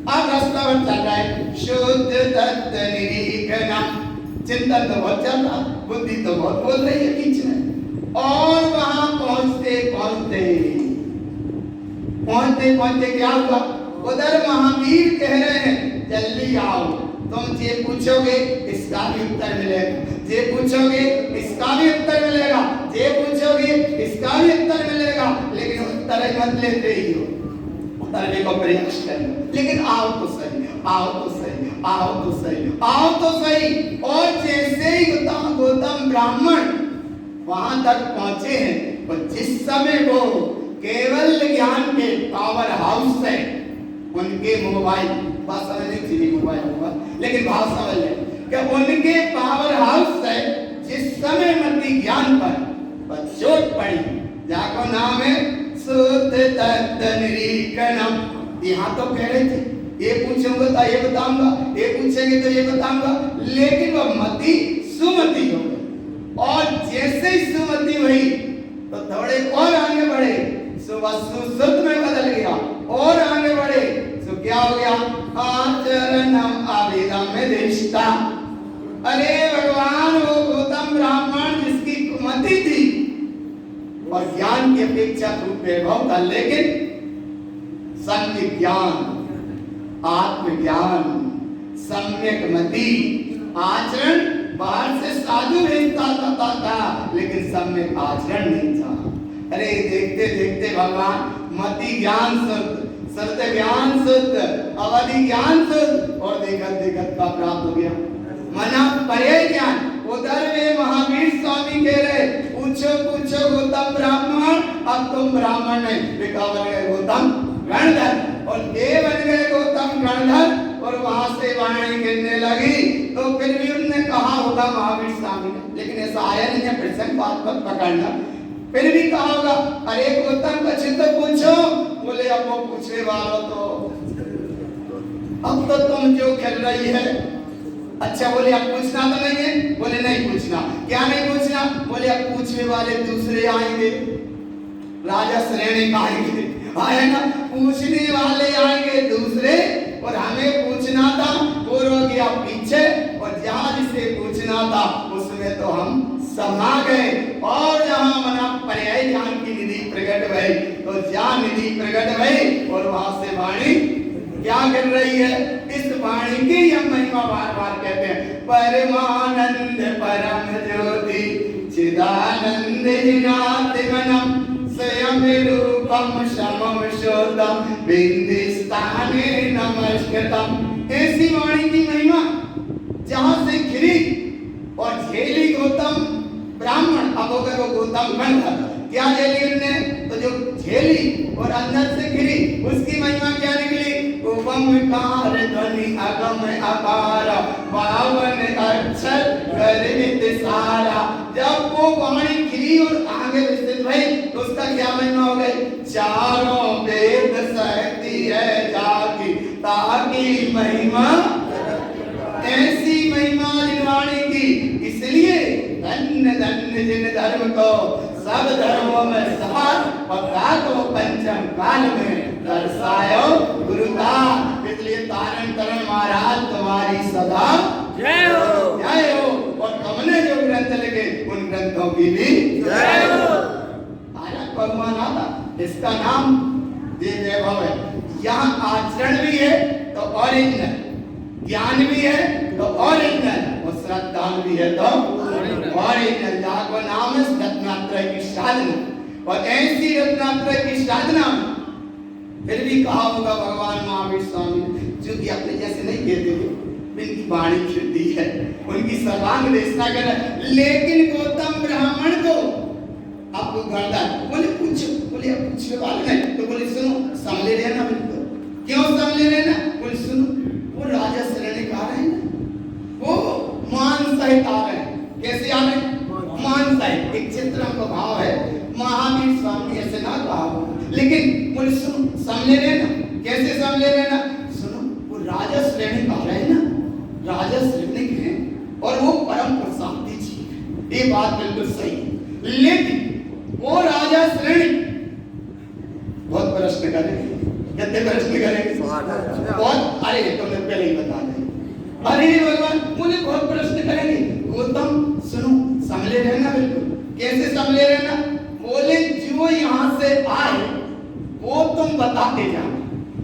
अब रास्ता पर चल रहा है शुद्ध तत्व निरीक्षणम, चिंतन तो बहुत चल रहा, बुद्धि तो बहुत बोल रही है बीच में। और वहां पहुंचते पहुंचते क्या हुआ? उधर महावीर कह रहे हैं जल्दी आओ, तुम ये पूछोगे इसका भी उत्तर मिलेगा। जे पूछोगे इसका भी उत्तर मिलेगा, जे पूछोगे इसका भी उत्तर मिलेगा, लेकिन उत्तर मत लेते ही हो, उत्तर को प्रयास करना, लेकिन आओ तो सही, आओ तो सही, आओ तो सही, आओ तो सही। और जैसे ही गौतम ब्राह्मण वहां तक पहुंचे हैं, और जिस समय वो केवल ज्ञान के पावर हाउस से उनके मोबाइल, बात समझने चाहिए मोबाइल होगा, लेकिन भाव समझ ले कि उनके पावर हाउस से जिस समय मति ज्ञान पर चोट पड़ी, जाको नाम है शुद्ध तत्व निरीक्षणम। यहाँ तो कह रहे थे ये पूछूंगा तो ये बताऊंगा, ये पूछेंगे तो ये बताऊंगा, लेकिन वह मति सुमति हो गई। और जैसे ही सुमति हुई तो थोड़े और आगे बढ़े, सुध में बदल गया, और आगे बढ़े तो क्या हो गया, आचरणम आवेदम में देशता। अरे भगवान, वो गौतम ब्राह्मण जिसकी मति थी और ज्ञान की अपेक्षा खूब वैभव था, लेकिन सम्यक ज्ञान, आत्मज्ञान, सम्यक मति, आचरण बाहर से साधु भेजता था, लेकिन सम्यक आचरण नहीं था। अरे देखते देखते भगवान मति ज्ञान शुद्ध, सत्य ज्ञान शुद्ध, अवधि ज्ञान शुद्ध, और देखत देखत का प्राप्त हो गया मना परे ज्ञान। उधर में महावीर स्वामी कह रहे, पूछो पूछो गौतम ब्राह्मण, अब तुम ब्राह्मण नहीं, बेटा बन गए गौतम गणधर, और ये बन गए गौतम गणधर। और वहां से वाणी गिरने लगी, तो फिर भी उन्होंने कहा होगा महावीर स्वामी ने, लेकिन ऐसा आया नहीं है, प्रसंग बात पर पकड़ना, फिर भी कहा होगा, अरे गौतम का चित्त पूछो, बोले अब वो पूछने वालों तो अब तो तुम जो खेल रही है। अच्छा, बोले अब पूछना तो नहीं है, बोले नहीं पूछना। क्या नहीं पूछना? बोले अब पूछने वाले दूसरे आएंगे, राजा श्रेणी आएंगे, आए ना, पूछने वाले आएंगे दूसरे, और हमें पूछना था वो हो गया पीछे, और जहां जिसे पूछना था उसमें तो हम समा गए। और जहां मना पर्याय ज्ञान की निधि प्रकट भई, तो ज्ञान निधि प्रकट भई, और वहां से वाणी क्या कर रही है, इस वाणी की हम महिमा बार बार कहते हैं, परमानंद परम ज्योति चिदानंद जिनातिमनम स्वयं रूपम समम शोधम बिंदिस्ताने नमस्कृतम। ऐसी वाणी की महिमा जहां से खिरी और झेली गौतम ब्राह्मण, अब हो गए वो गौतम गणधर। क्या झेली उनने? तो जो झेली और अंदर से गिरी, उसकी महिमा क्या निकली, ओमकार ध्वनि अगम अपार पावन अक्षर गरित सारा। जब वो वाणी गिरी और आगे विस्तृत भई, तो उसका क्या महिमा हो गई, चारों वेद सहती है जाकी ताकि महिमा, ऐसी महिमा वाणी की। इसलिए धन्य धन्य जिन धर्म को सब धर्मों में साथ और को पंचम काल में दर्शायो गुरुता। इसलिए तारण तरण महाराज तुम्हारी सदा जय हो, जय हो। और तुमने जो ग्रंथ लिखे उन ग्रंथों की भी जय हो। आया भगवान आता, इसका नाम ये वैभव है। यहाँ आचरण भी है तो ओरिजिनल, ज्ञान भी है तो ओरिजिनल, और श्रद्धा भी है तो ओरिजिनल। जाको नाम है रत्नात्रय की साधना, और ऐसी रत्नात्रय की साधना में फिर भी कहा होगा भगवान महावीर स्वामी, जो कि अपने जैसे नहीं कहते थे, इनकी वाणी शुद्धि है, उनकी सर्वांग देशना कर रहा है। लेकिन गौतम ब्राह्मण को आपको गणधर बोले पूछो, बोले अब पूछने वाले नहीं, तो बोले सुनो संभले रहना, बिल्कुल क्यों संभले रहना, बोले सुनो वो राजा श्रेणी का रहे हैं, वो मान सहित आ रहे हैं। कैसे आ रहे हैं? मान सहित। एक चित्र का भाव है, महावीर स्वामी ऐसे ना कहा, लेकिन बोले सुनो संभले रहना। कैसे संभले रहना? सुनो वो राजा श्रेणी का रहे हैं ना, राजा श्रेणी के हैं, और वो परम प्रशांति जी है, ये बात बिल्कुल सही है। लेकिन वो राजा श्रेणी बहुत प्रश्न करेंगे, कितने प्रश्न करेंगे? बहुत। अरे तुमने पहले ही बता दें, अरे भगवान मुझे बहुत प्रश्न करेंगे। गौतम सुनो संभले रहना, बिल्कुल। कैसे संभले रहना? बोले जो यहाँ से आए वो तुम बताते जाओ,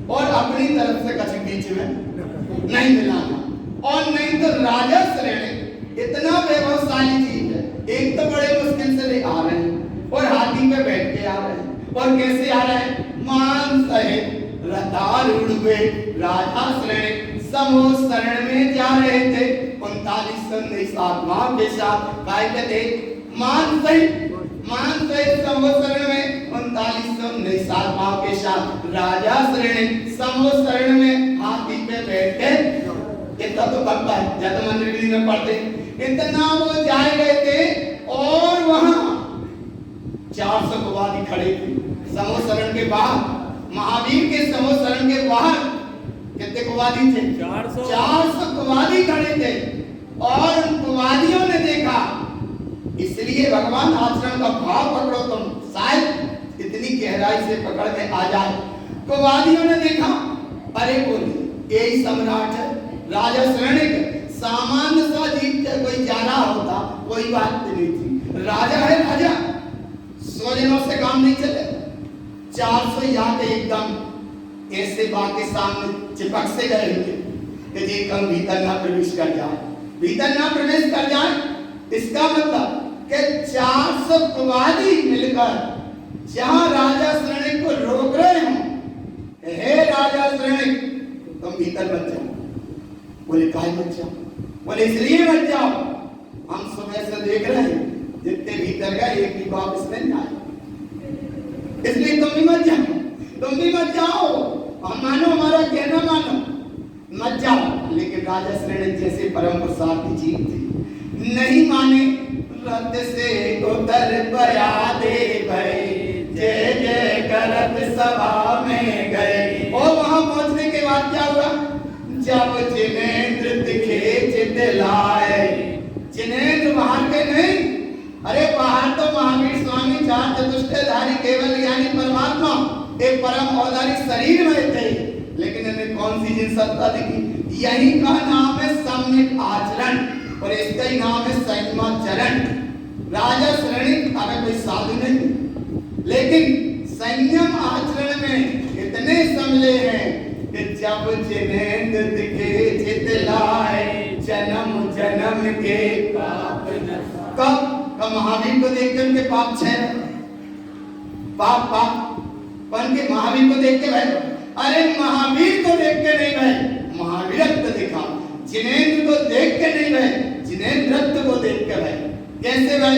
और अपनी तरफ से कछ बीच में नहीं मिलाना, और नहीं तो राजा श्रेणी, ये इतना वैभवशाली चीज है, एक तो बड़े मुश्किल से ले आ रहे हैं और हाथी पे बैठ के आ रहे हैं। और कैसे आ रहे हैं? मान सहित रथारूढ़ हुए राजा श्रेणी समूह शरण में जा रहे थे। 39 आत्माओं के साथ काय थे मान सहित समूह शरण में 39 आत्माओं के साथ राजा श्रेणी समूह शरण में हाथी पे बैठ के इतना तो भक्ता है, जब मंदिर में पढ़ते इतना वो जाए गए थे और वहां 400 कुवादी खड़े थे समूह शरण के बाहर। महावीर के समूह शरण के बाहर कितने कुवादी थे? 400 कुवादी खड़े थे। और उन कुवादियों ने देखा, इसलिए भगवान आचरण का भाव पकड़ो तुम, शायद इतनी गहराई से पकड़ में आ जाए। कुवादियों ने देखा, अरे बोले यही सम्राट है राजा श्रेणी सामान्य सा जीत के कोई जा रहा होता कोई बात नहीं थी, राजा है राजा, 100 जनों से काम नहीं चले। 400 याद एकदम ऐसे बात के सामने चिपक से गए हुए कि कम भीतर ना प्रवेश कर जाए, भीतर ना प्रवेश कर जाए। इसका मतलब कि 400 कुवादी मिलकर जहां राजा श्रेणी को रोक रहे हो, हे राजा श्रेणी तुम भीतर मत जाओ। बोले काहे मत जाओ? बोले इसलिए मत जाओ, हम सुबह से देख रहे हैं जितने भीतर गए एक भी वापस नहीं आए, इसलिए तुम भी मत जाओ, तुम भी मत जाओ। हम मानो, हमारा कहना मानो, मत जाओ। लेकिन राजा श्रेणी जैसे परम प्रसाद की जीत थी, नहीं माने, रथ से उतर पया दे भई, जय जय करत सभा में गए। और वहां पहुंचने के बाद क्या हुआ? जब जिनेंद्र दिखे चितलाए, जिनेंद्र बाहर के नहीं, अरे बाहर तो महावीर स्वामी चार चतुष्टयधारी केवल ज्ञानी परमात्मा एक परम औदारिक शरीर में थे, लेकिन इन्हें कौन सी जिन सत्ता दिखी? यही का नाम है सम्यक आचरण और इसका ही नाम है संयमाचरण। राजा श्रेणी अगर कोई साधु नहीं, लेकिन संयम आचरण में इतने समझे हैं कि जब जिनेंद्र दिखे चितलाए, जन्म जन्म के पाप न। कब महावीर को देख के उनके पाप क्षय, पाप कौन के? महावीर को देख के भाई, अरे महावीर को देख के नहीं भाई, महावीरत्व दिखा। जिनेंद्र को देख के नहीं भाई, जिनेंद्रत्व को देख के भाई। कैसे भाई?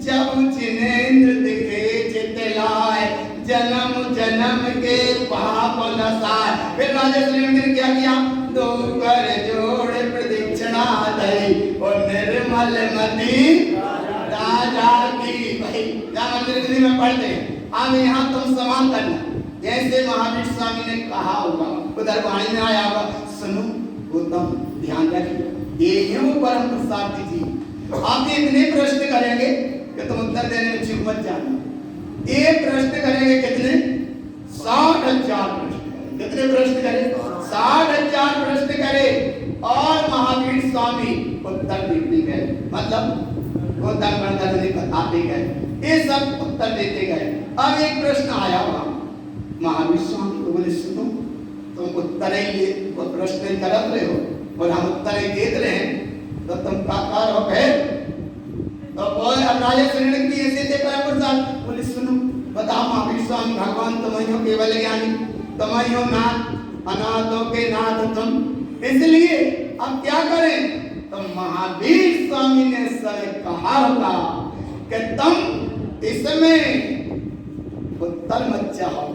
जब जिनेंद्र दिखे चितलाए, जन्म जन्म के पाप नसाए। फिर राजा श्रेणी ने क्या किया? दो कर जोड़ प्रदक्षिणा दई और निर्मल मति राजा की। भाई क्या मंदिर में पढ़ते हैं, अब यहाँ तुम समान करना, जैसे महावीर स्वामी ने कहा होगा, उधर वाणी में आया होगा, सुनो गौतम ध्यान रखिए, ये है वो परम प्रसाद की चीज। आप इतने प्रश्न करेंगे कि तुम उत्तर देने में चूक मत जाना। एक प्रश्न करेंगे कितने? 60,000 प्रश्न। कितने प्रश्न करें? 60,000 प्रश्न करें और महावीर स्वामी उत्तर देते गए, मतलब गौतम गणधर आते गए, ये सब उत्तर देते गए। अब एक प्रश्न आया हुआ, महावीर स्वामी को बोले सुनो, तुम उत्तर ही प्रश्न करत रहे हो और हम उत्तर ही देते रहे हैं, तो तुम का हो गए? तो बोले राजा श्रेणी की ऐसे थे परम प्रसाद, बोले सुनो बताओ महावीर स्वामी, भगवान तुम ही हो केवल ज्ञानी, तुम ही हो नाथ, अनाथों के नाथ तुम, इसलिए अब क्या करें? तो महावीर स्वामी ने सब कहा होगा कि तुम इसमें उत्तर मत चाहो,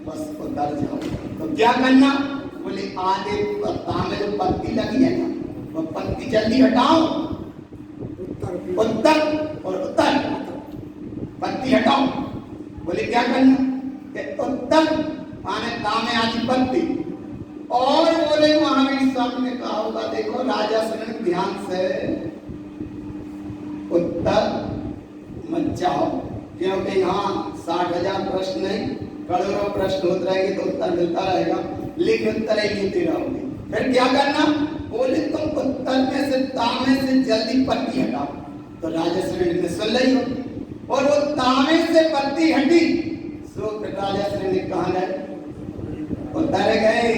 बस उतर जाओ। तो क्या करना? बोले आधे पत्ता में जो पत्ती लगी है ना, वो पत्ती जल्दी हटाओ, उत्तर और उत्तर, पत्ती हटाओ। बोले क्या करना? उत्तर माने तामे आदि पत्ती। और बोले महावीर स्वामी ने कहा होगा, देखो राजा श्रेणी ध्यान से उत्तर मत जाओ, क्योंकि यहाँ 60,000 प्रश्न नहीं, करोड़ों प्रश्न होते रहेंगे तो उत्तर मिलता रहेगा, लेकिन उत्तर ही लेते रहोगे। फिर क्या करना? बोले तुम उत्तर में से तामे से जल्दी पत्ती हटाओ। तो राजा श्रेणी ने सुन ली और वो तामे से पत्ती हटी, सो राजा श्रेणी कहाँ गए? उतर गए।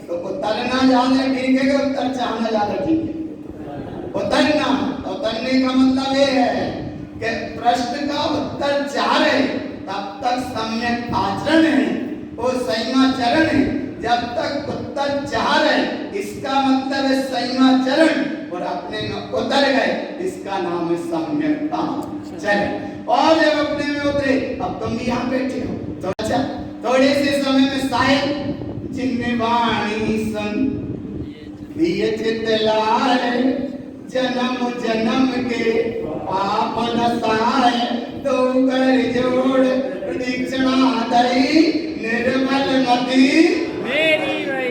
तो उतरना ज्यादा ठीक है कि उत्तर चाहना ज्यादा ठीक है? उतरना, तो उतरने कहने का मतलब ये है कि प्रश्न का उत्तर चाह रहे तब तक सम्यक आचरण है, वो संयमाचरण है। जब तक उत्तर चाह रहे इसका मतलब है संयमाचरण, और अपने में उतर गए इसका नाम है सम्यकता चरण। और जब अपने में उतरे, अब तुम भी यहाँ बैठे हो तो अच्छा, थोड़े से समय में शायद जिन्ने वाणी सन दिए चित लाए, जन्म जन्म के पाप नसाए, तो कर जोड़ प्रदीक्षिणा दई, निर्मल मति मेरी भाई।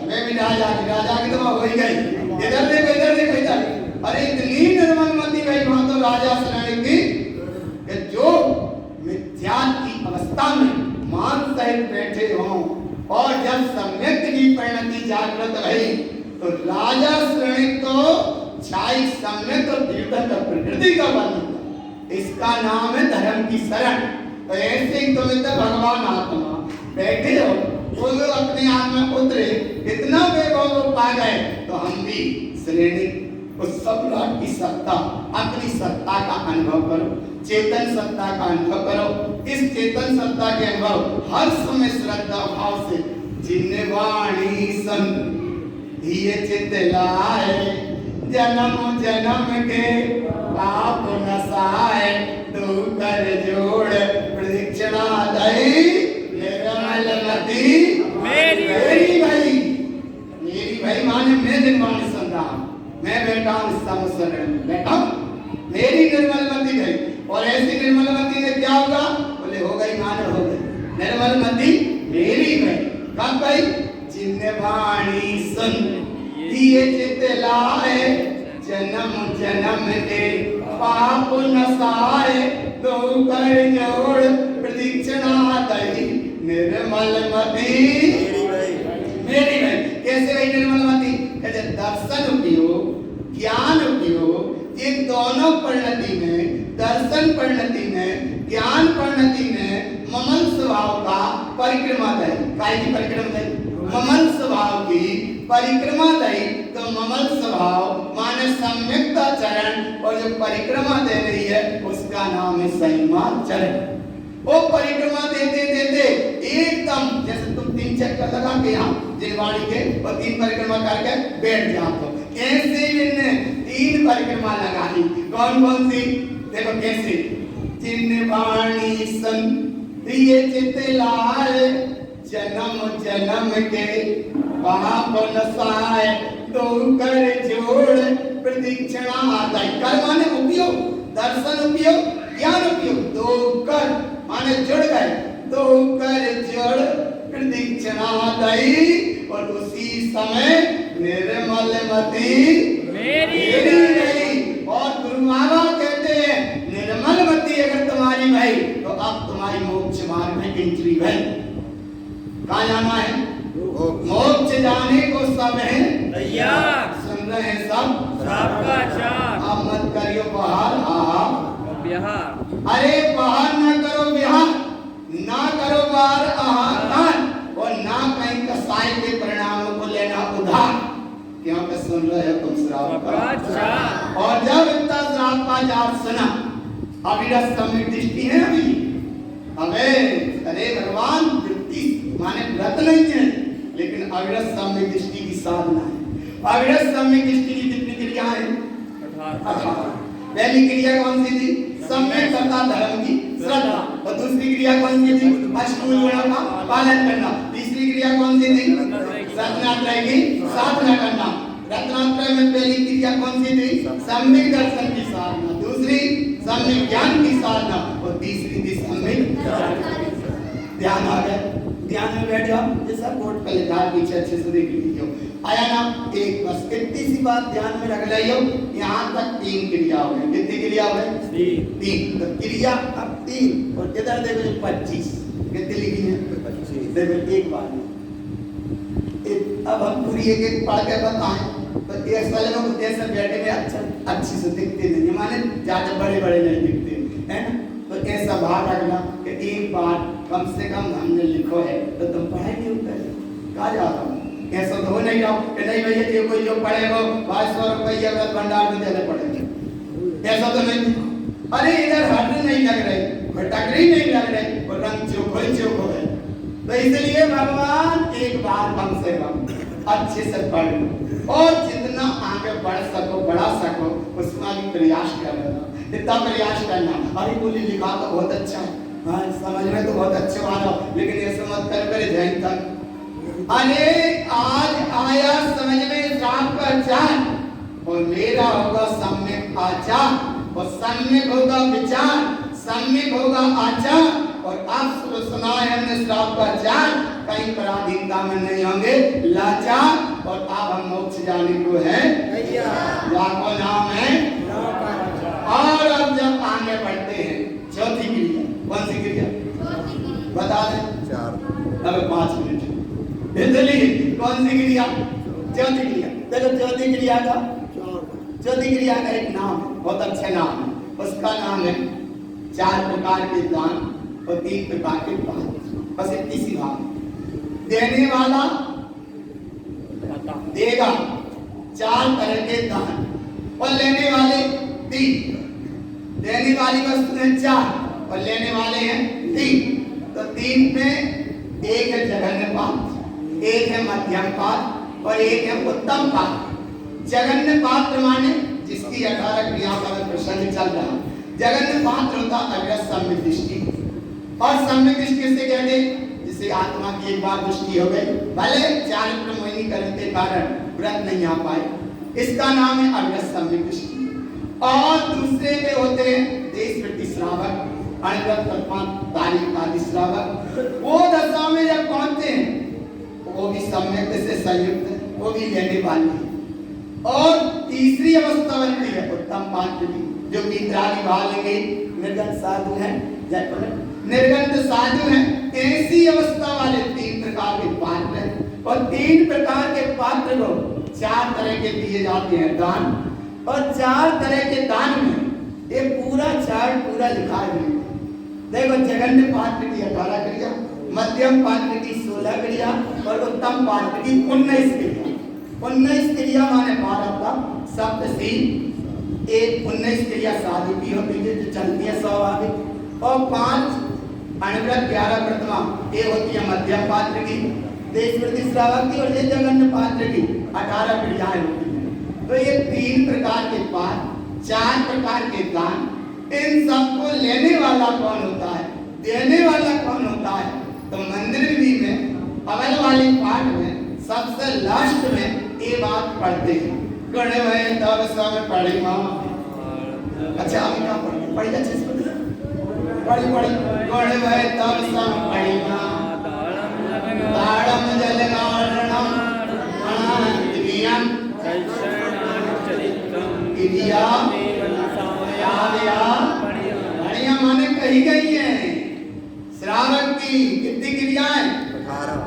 मैं भी राजा की तो हो ही गई। इधर देखो इधर। अरे इतनी निर्मल मति भाई वहां तो राजा शरण की कि जो मिथ्या की अवस्था में मान सहित बैठे हों, और जब सम्यक की परिणति जागृत रही तो राजा श्रेणी तो छाई सम्यक और तीर्थंकर प्रकृति का वर्णन, इसका नाम है धर्म की शरण। तो ऐसे ही तुम इधर भगवान आत्मा बैठे हो, वो लोग अपने आप में उतरे, इतना वैभव पा गए, तो हम भी श्रेणी उस सम्राट की सत्ता, अपनी सत्ता का अनुभव करो, चेतन सत्ता का अनुभव करो। इस चेतन सत्ता के अनुभव हर समय श्रद्धा भाव से जिन्ने वाणी सन दिए चित लाए, जन्म जन्म के पाप नसाए, तो कर जोड़ प्रदीक्षिणा दई, निर्मल मति मेरी भाई माने मैं निर्माण सुन रहा हूं, मैं बैठा हूं इस शरण में बैठा हूं, मेरी निर्मल मति गई। और ऐसी निर्मल मति में क्या होगा? बोले हो गई माने हो गई निर्मल मति मेरी गई। कब गई? जिन्ने वाणी सुन दिए चित लाए, जन्म जन्म के पाप नसाए, तो कर जोड़ प्रदीक्षिणा दई, निर्मल मति मेरी भाई। कैसे भाई निर्मल मति? कहते दर्शन उपयोग, ज्ञान उपयोग, इन दोनों परिणति में, दर्शन परिणति में, ज्ञान परिणति में ममल स्वभाव का परिक्रमा दई। काय की परिक्रमा दई? ममल स्वभाव की परिक्रमा दई। तो ममल स्वभाव माने सम्यक्ता चरण, और जो परिक्रमा दे रही है उसका नाम है संयमाचरण। वो परिक्रमा देते देते एकदम जैसे तुम 3 चक्कर लगा के यहाँ जिनवाड़ी के और 3 परिक्रमा करके बैठ जाते हो, ऐसे ही इनने 3 परिक्रमा लगाई। कौन कौन सी? देखो कैसे। जिनवाणी सन दिए चित लाए, जन्म जन्म के पाप नसाए, तो कर जोड़ प्रदीक्षिणा दई। कर माने उपयोग, दर्शन उपयोग, ज्ञान उपयोग, दो कर माने जुड़ गए, दो कर जोड़ प्रदीक्षिणा दई, और उसी समय निर्मल मति मेरी गई। और गुरु बाबा कहते हैं निर्मल मति अगर तुम्हारी भाई तो अब तुम्हारी मोक्ष मार्ग में एंट्री भाई। कहाँ जाना है? मोक्ष जाने को सब है तैयार। सुन रहे हैं सब? सबका चार। आप मत करियो बाहर बिहार। अरे बाहर ना करो बिहार, ना करो बाहर अहंकार, और ना कहीं कसाई के परिणाम को लेना उधार। क्योंकि सुन रहे हो तुम श्राप का। और जब इतना श्राप का जाप सुना, अविरत सम्यक दृष्टि है अभी। अरे भगवान वृत्ति माने व्रत नहीं है, लेकिन अविरत सम्यक दृष्टि की साधना है। अविरत सम्यक दृष्टि की कितनी क्रिया है? 18। पहली क्रिया कौन सी थी? सम्यक श्रद्धा धर्म की श्रद्धा। और दूसरी क्रिया कौन सी थी? अष्टमूल गुणों का पालन करना। तीसरी क्रिया कौन सी थी? रत्नात्रय की साधना करना। रत्नात्रय में पहली क्रिया कौन सी थी? सम्यक दर्शन की साधना, दूसरी सम्यक ज्ञान की साधना, और तीसरी थी सम्यक ध्यान। आ गया? ध्यान में बैठ जाओ, जैसा कोर्ट पे लिखा है पीछे अच्छे से देख लीजिए। आया ना? एक बस इतनी सी बात ध्यान में रख लियो। यहाँ तक 3 क्रिया हो गई। कितनी क्रिया हो गई? 3। तो क्रिया अब 3, और इधर देखो 25 कितनी लिखी है? 25। देखो एक बात अब हम पूरी एक पढ़ के बताएं तो एक साल में ऐसे बैठे में अच्छा अच्छी से दिखते नहीं, माने ज्यादा बड़े बड़े नहीं दिखते है ना। तो ऐसा भाव रखना कि एक बार कम से कम हमने लिखो है तो तुम पढ़ाई नहीं होता है। कहा जाता हूँ ऐसा तो हो नहीं रहा कि नहीं भैया ये कोई जो पढ़ेगा 2200 रुपये भंडार में देने पड़ेंगे। ऐसा तो नहीं, अरे इधर हट नहीं लग रही, भटकरी नहीं लग रही, और रंग चोखो है। तो इसलिए भगवान एक बार कम से कम अच्छे से पढ़ और जितना आगे बढ़ सको बढ़ा सको उसमें भी प्रयास करना, इतना प्रयास करना। अरे बोली लिखा तो बहुत अच्छा है, हाँ समझ में तो बहुत अच्छे वाला, लेकिन ये समझ कर मेरे ध्यान तक अरे आज आया समझ में रात का चांद और मेरा होगा सम्यक आचार और सम्यक होगा विचार, सम्यक होगा आचार और अब सुनाए हमने श्राप का चार, कहीं पराधीनता में नहीं होंगे लाचार और अब हम मोक्ष जाने को है लाखों नाम है। और अब जब आगे बढ़ते हैं चौथी क्रिया, कौन सी क्रिया बता दें? 4 अब 5 मिनट इसलिए कौन सी क्रिया? चौथी क्रिया। देखो चौथी क्रिया का एक नाम है, बहुत अच्छा नाम है, उसका नाम है 4 प्रकार के दान और 3 प्रकार के दान। बस इतनी सी बात, देने वाला देगा 4 तरह के दान और लेने वाले 3, देने वाली वस्तु है 4 और लेने वाले हैं 3। तो 3 में एक है जघन्य पात्र, एक है मध्यम पात्र और एक है उत्तम पात्र। जघन्य पात्र माने जिसकी 18 क्रिया का प्रसंग चल रहा है। जघन्य पात्र होता अग्रज सम्यक दृष्टि, और सम्यक दृष्टि किसे कहते हैं? जिसे आत्मा की एक बार दृष्टि हो गई, भले चारित्र मोहिनी करने के कारण व्रत नहीं आ पाए, इसका नाम है अग्रज सम्यक दृष्टि। और दूसरे में होते हैं देश वृत्ति श्रावक, अणव्रत तत्पात तारीख आदि श्रावक। वो दशा में जब पहुंचते हैं वो भी सम्यक से संयुक्त, वो भी लेने वाली है। और तीसरी अवस्था बनती है उत्तम पात्र की, जो मित्रादि भालेंगे निर्गत साधु हैं, निर्गत साधु हैं। ऐसी अवस्था वाले 3 प्रकार के पात्र हैं और 3 प्रकार के पात्र को 4 तरह के दिए जाते हैं दान। और 4 तरह के दान में ये पूरा चार्ट पूरा लिखा है। देखो जघन्य पात्र की 18 क्रिया, मध्यम पात्र की 16 क्रिया और उत्तम पात्र की 19 क्रिया। 19 क्रिया माने 12 का सप्तशील, एक 19 क्रिया साधु की होती है जो चलती है स्वाभाविक, और 5 अणव्रत 11 प्रथमा ये होती है मध्यम पात्र की, देश वृत्ति श्रावक की, और ये जघन्य पात्र की 18 क्रियाएं होती हैं। तो ये 3 प्रकार के पात्र, 4 प्रकार के दान, इन सबको लेने वाला कौन होता है, देने वाला कौन होता है? तो मंदिर भी में अवल वाली पाठ में सबसे लास्ट में ये बात पढ़ते हैं, गणे में तब सब पढ़ी माँ। अच्छा अभी क्या पढ़ी अच्छे से पढ़ी गणे में तब सब पढ़ी माँ, ताड़म जलगारणम अनादिव्यम इदिया बढ़िया माने कही गई है। श्रावक की कितनी क्रियाएं? 18।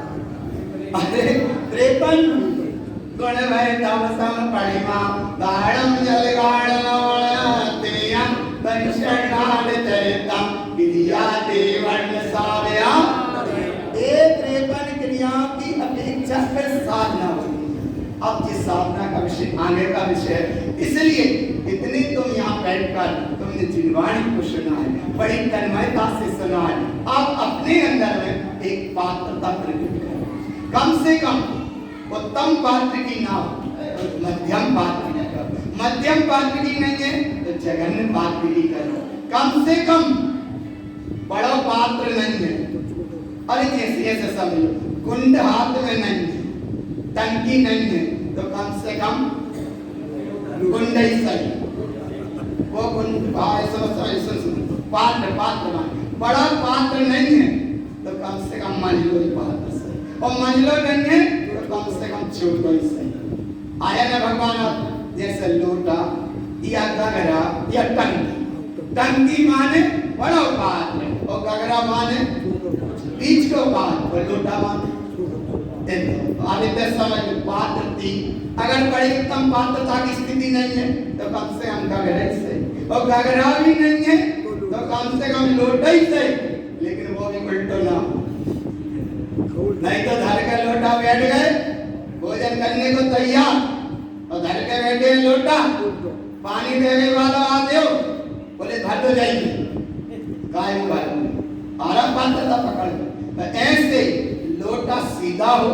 अरे 53 गुण भय तमसम परिमा दाड़म जलगाणम तेयम पंचणाद चरितम विद्या देवर्ण सावया। ये 53 क्रियाओं की अपेक्षा फिर साधना होती है। अब जिस साधना का विषय आगे का विषय है, इसलिए इतनी तुम यहाँ बैठकर तुमने जिनवाणी को सुना है, बड़ी तन्मयता से सुना है। अब अपने अंदर में एक पात्रता प्रकट करो, कम से कम उत्तम पात्र की ना हो, मध्यम पात्र की करो, मध्यम पात्र की नहीं है तो जघन्य पात्र की करो, कम से कम बड़ा पात्र नहीं है। अरे जैसे ऐसे समझो कुंड हाथ में नहीं है, टंकी नहीं है, तो कम से कम कुंड ही सही, वो कुंड पात्र बड़ा पात्र नहीं है तो कम से कम मंजलो ही पात्र सही, और मंजलो नहीं है तो कम से कम छोटा ही सही। आया ना भगवान, जैसे लोटा या गगरा या टंकी। टंकी माने बड़ा पात्र और गगरा माने बीच को पात्र और लोटा माने आदित्य समझ पात्र थी। अगर बड़ी उत्तम पात्रता की स्थिति नहीं है तो कम से कम गगरे से, और गगरा भी नहीं है तो कम से कम लोटा ही सही, लेकिन वो भी उल्टो ना, नहीं तो धर के लोटा बैठ गए भोजन करने को तैयार और धर के बैठे लोटा पानी देने वाला आते हो बोले धर हो जाएगी काय भाई आराम पात्र था पकड़ तो ऐसे लोटा सीधा हो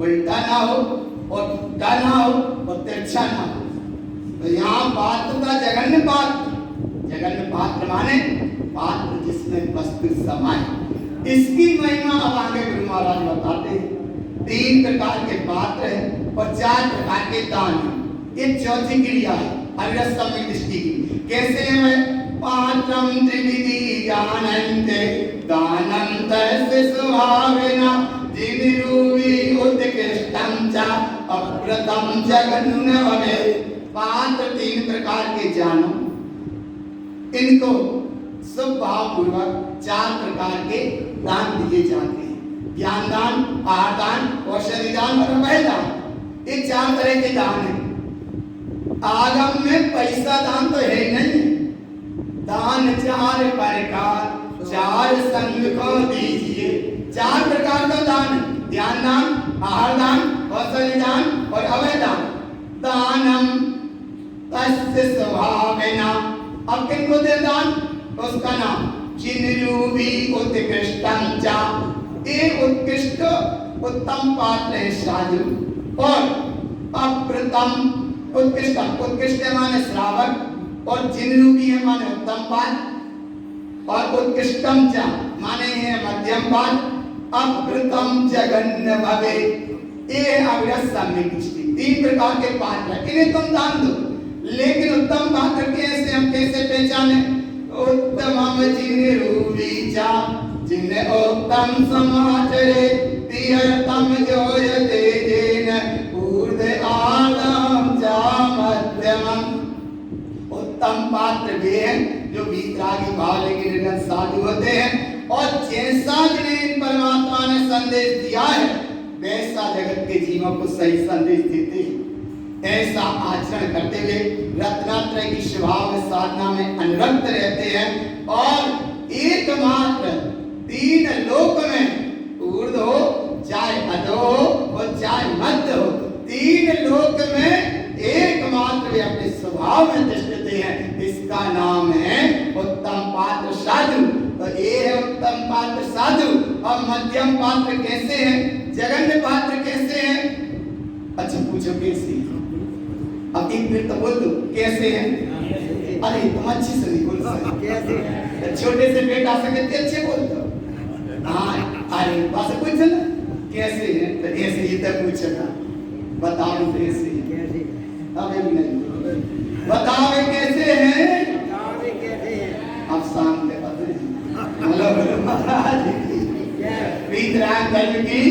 उल्टा ना हो और टूटा ना हो और तिरछा ना हो। तो यहाँ पात्र था जगन्य पात्र माने पात्र जिसमें वस्तु समाये। इसकी महिमा अब आगे गुरु महाराज बताते हैं। 3 प्रकार के पात्र हैं और 4 प्रकार के दान हैं। ये चौथी क्रिया है अविरस्तम्य दृष्टि की। कैसे है? पात्रम त्रिविधि जानन्ते दानं तस्य स्वभावेन जिनिरूपी उत्कृष्टं च अप्रथम जगन्य भवे। पात्र 3 प्रकार के जानो, इनको स्वभाव पूर्वक 4 प्रकार के दान दिए जाते हैं। ज्ञान दान, आहार दान, औषधि दान और अभय दान। ये 4 तरह के दान हैं। आगम में पैसा दान तो है नहीं। दान 4 प्रकार 4 संग को दीजिए। 4 प्रकार का दान है। ज्ञान दान, आहार दान, औषधि दान और अभय दान। दानम तस्य स्वभावेन। अब किनको दे दान? उसका नाम जिनिरूपी उत्कृष्टं च। ये उत्कृष्ट उत्तम पात्र है साधु। और अप्रथम उत्कृष्ट माने श्रावक और जिनिरूपी है माने उत्तम पात्र और उत्कृष्टम च माने है मध्यम पात्र। अप्रथम जगन्य भवे। ये अविरस्तम्य दृष्टि 3 प्रकार के पात्र है। इन्हें तुम दान दो। लेकिन उत्तम पात्र कैसे हम कैसे पहचाने? उत्तमम जिनिरूपी च जिन्हें उत्तम समाचरे तीर्थम जोयते जेन ऊर्ध्व आदम च मध्यमम। उत्तम पात्र वे हैं जो वीतरागी भाव लेके निर्गत साधु होते हैं और जैसा जिन्हें परमात्मा ने संदेश दिया है वैसा जगत के जीवों को सही संदेश देते हैं। ऐसा आचरण करते हुए रत्नात्रय की स्वभाव में साधना में अनुरक्त रहते हैं और एकमात्र 3 लोक में ऊर्ध्व हो चाहे अधो हो और चाहे मध्य हो 3 लोक में एकमात्र वे अपने स्वभाव में दृष्टते हैं। इसका नाम है उत्तम पात्र साधु। तो ये है उत्तम पात्र साधु। और मध्यम पात्र कैसे हैं? जगन्य पात्र कैसे हैं? अच्छा पूछो कैसे? अब एक मिनट तो बोल दो कैसे हैं? अरे तुम अच्छी से नहीं बोल सकते। छोटे से बेटा सके अच्छे बोल दो। हाँ अरे बस पूछ ना कैसे हैं? तो ऐसे ही तो पूछना बताओ कैसे हैं? अब नहीं बताओ कैसे हैं? अब शांत पता है। हेलो महाराज की वीतराग धर्म की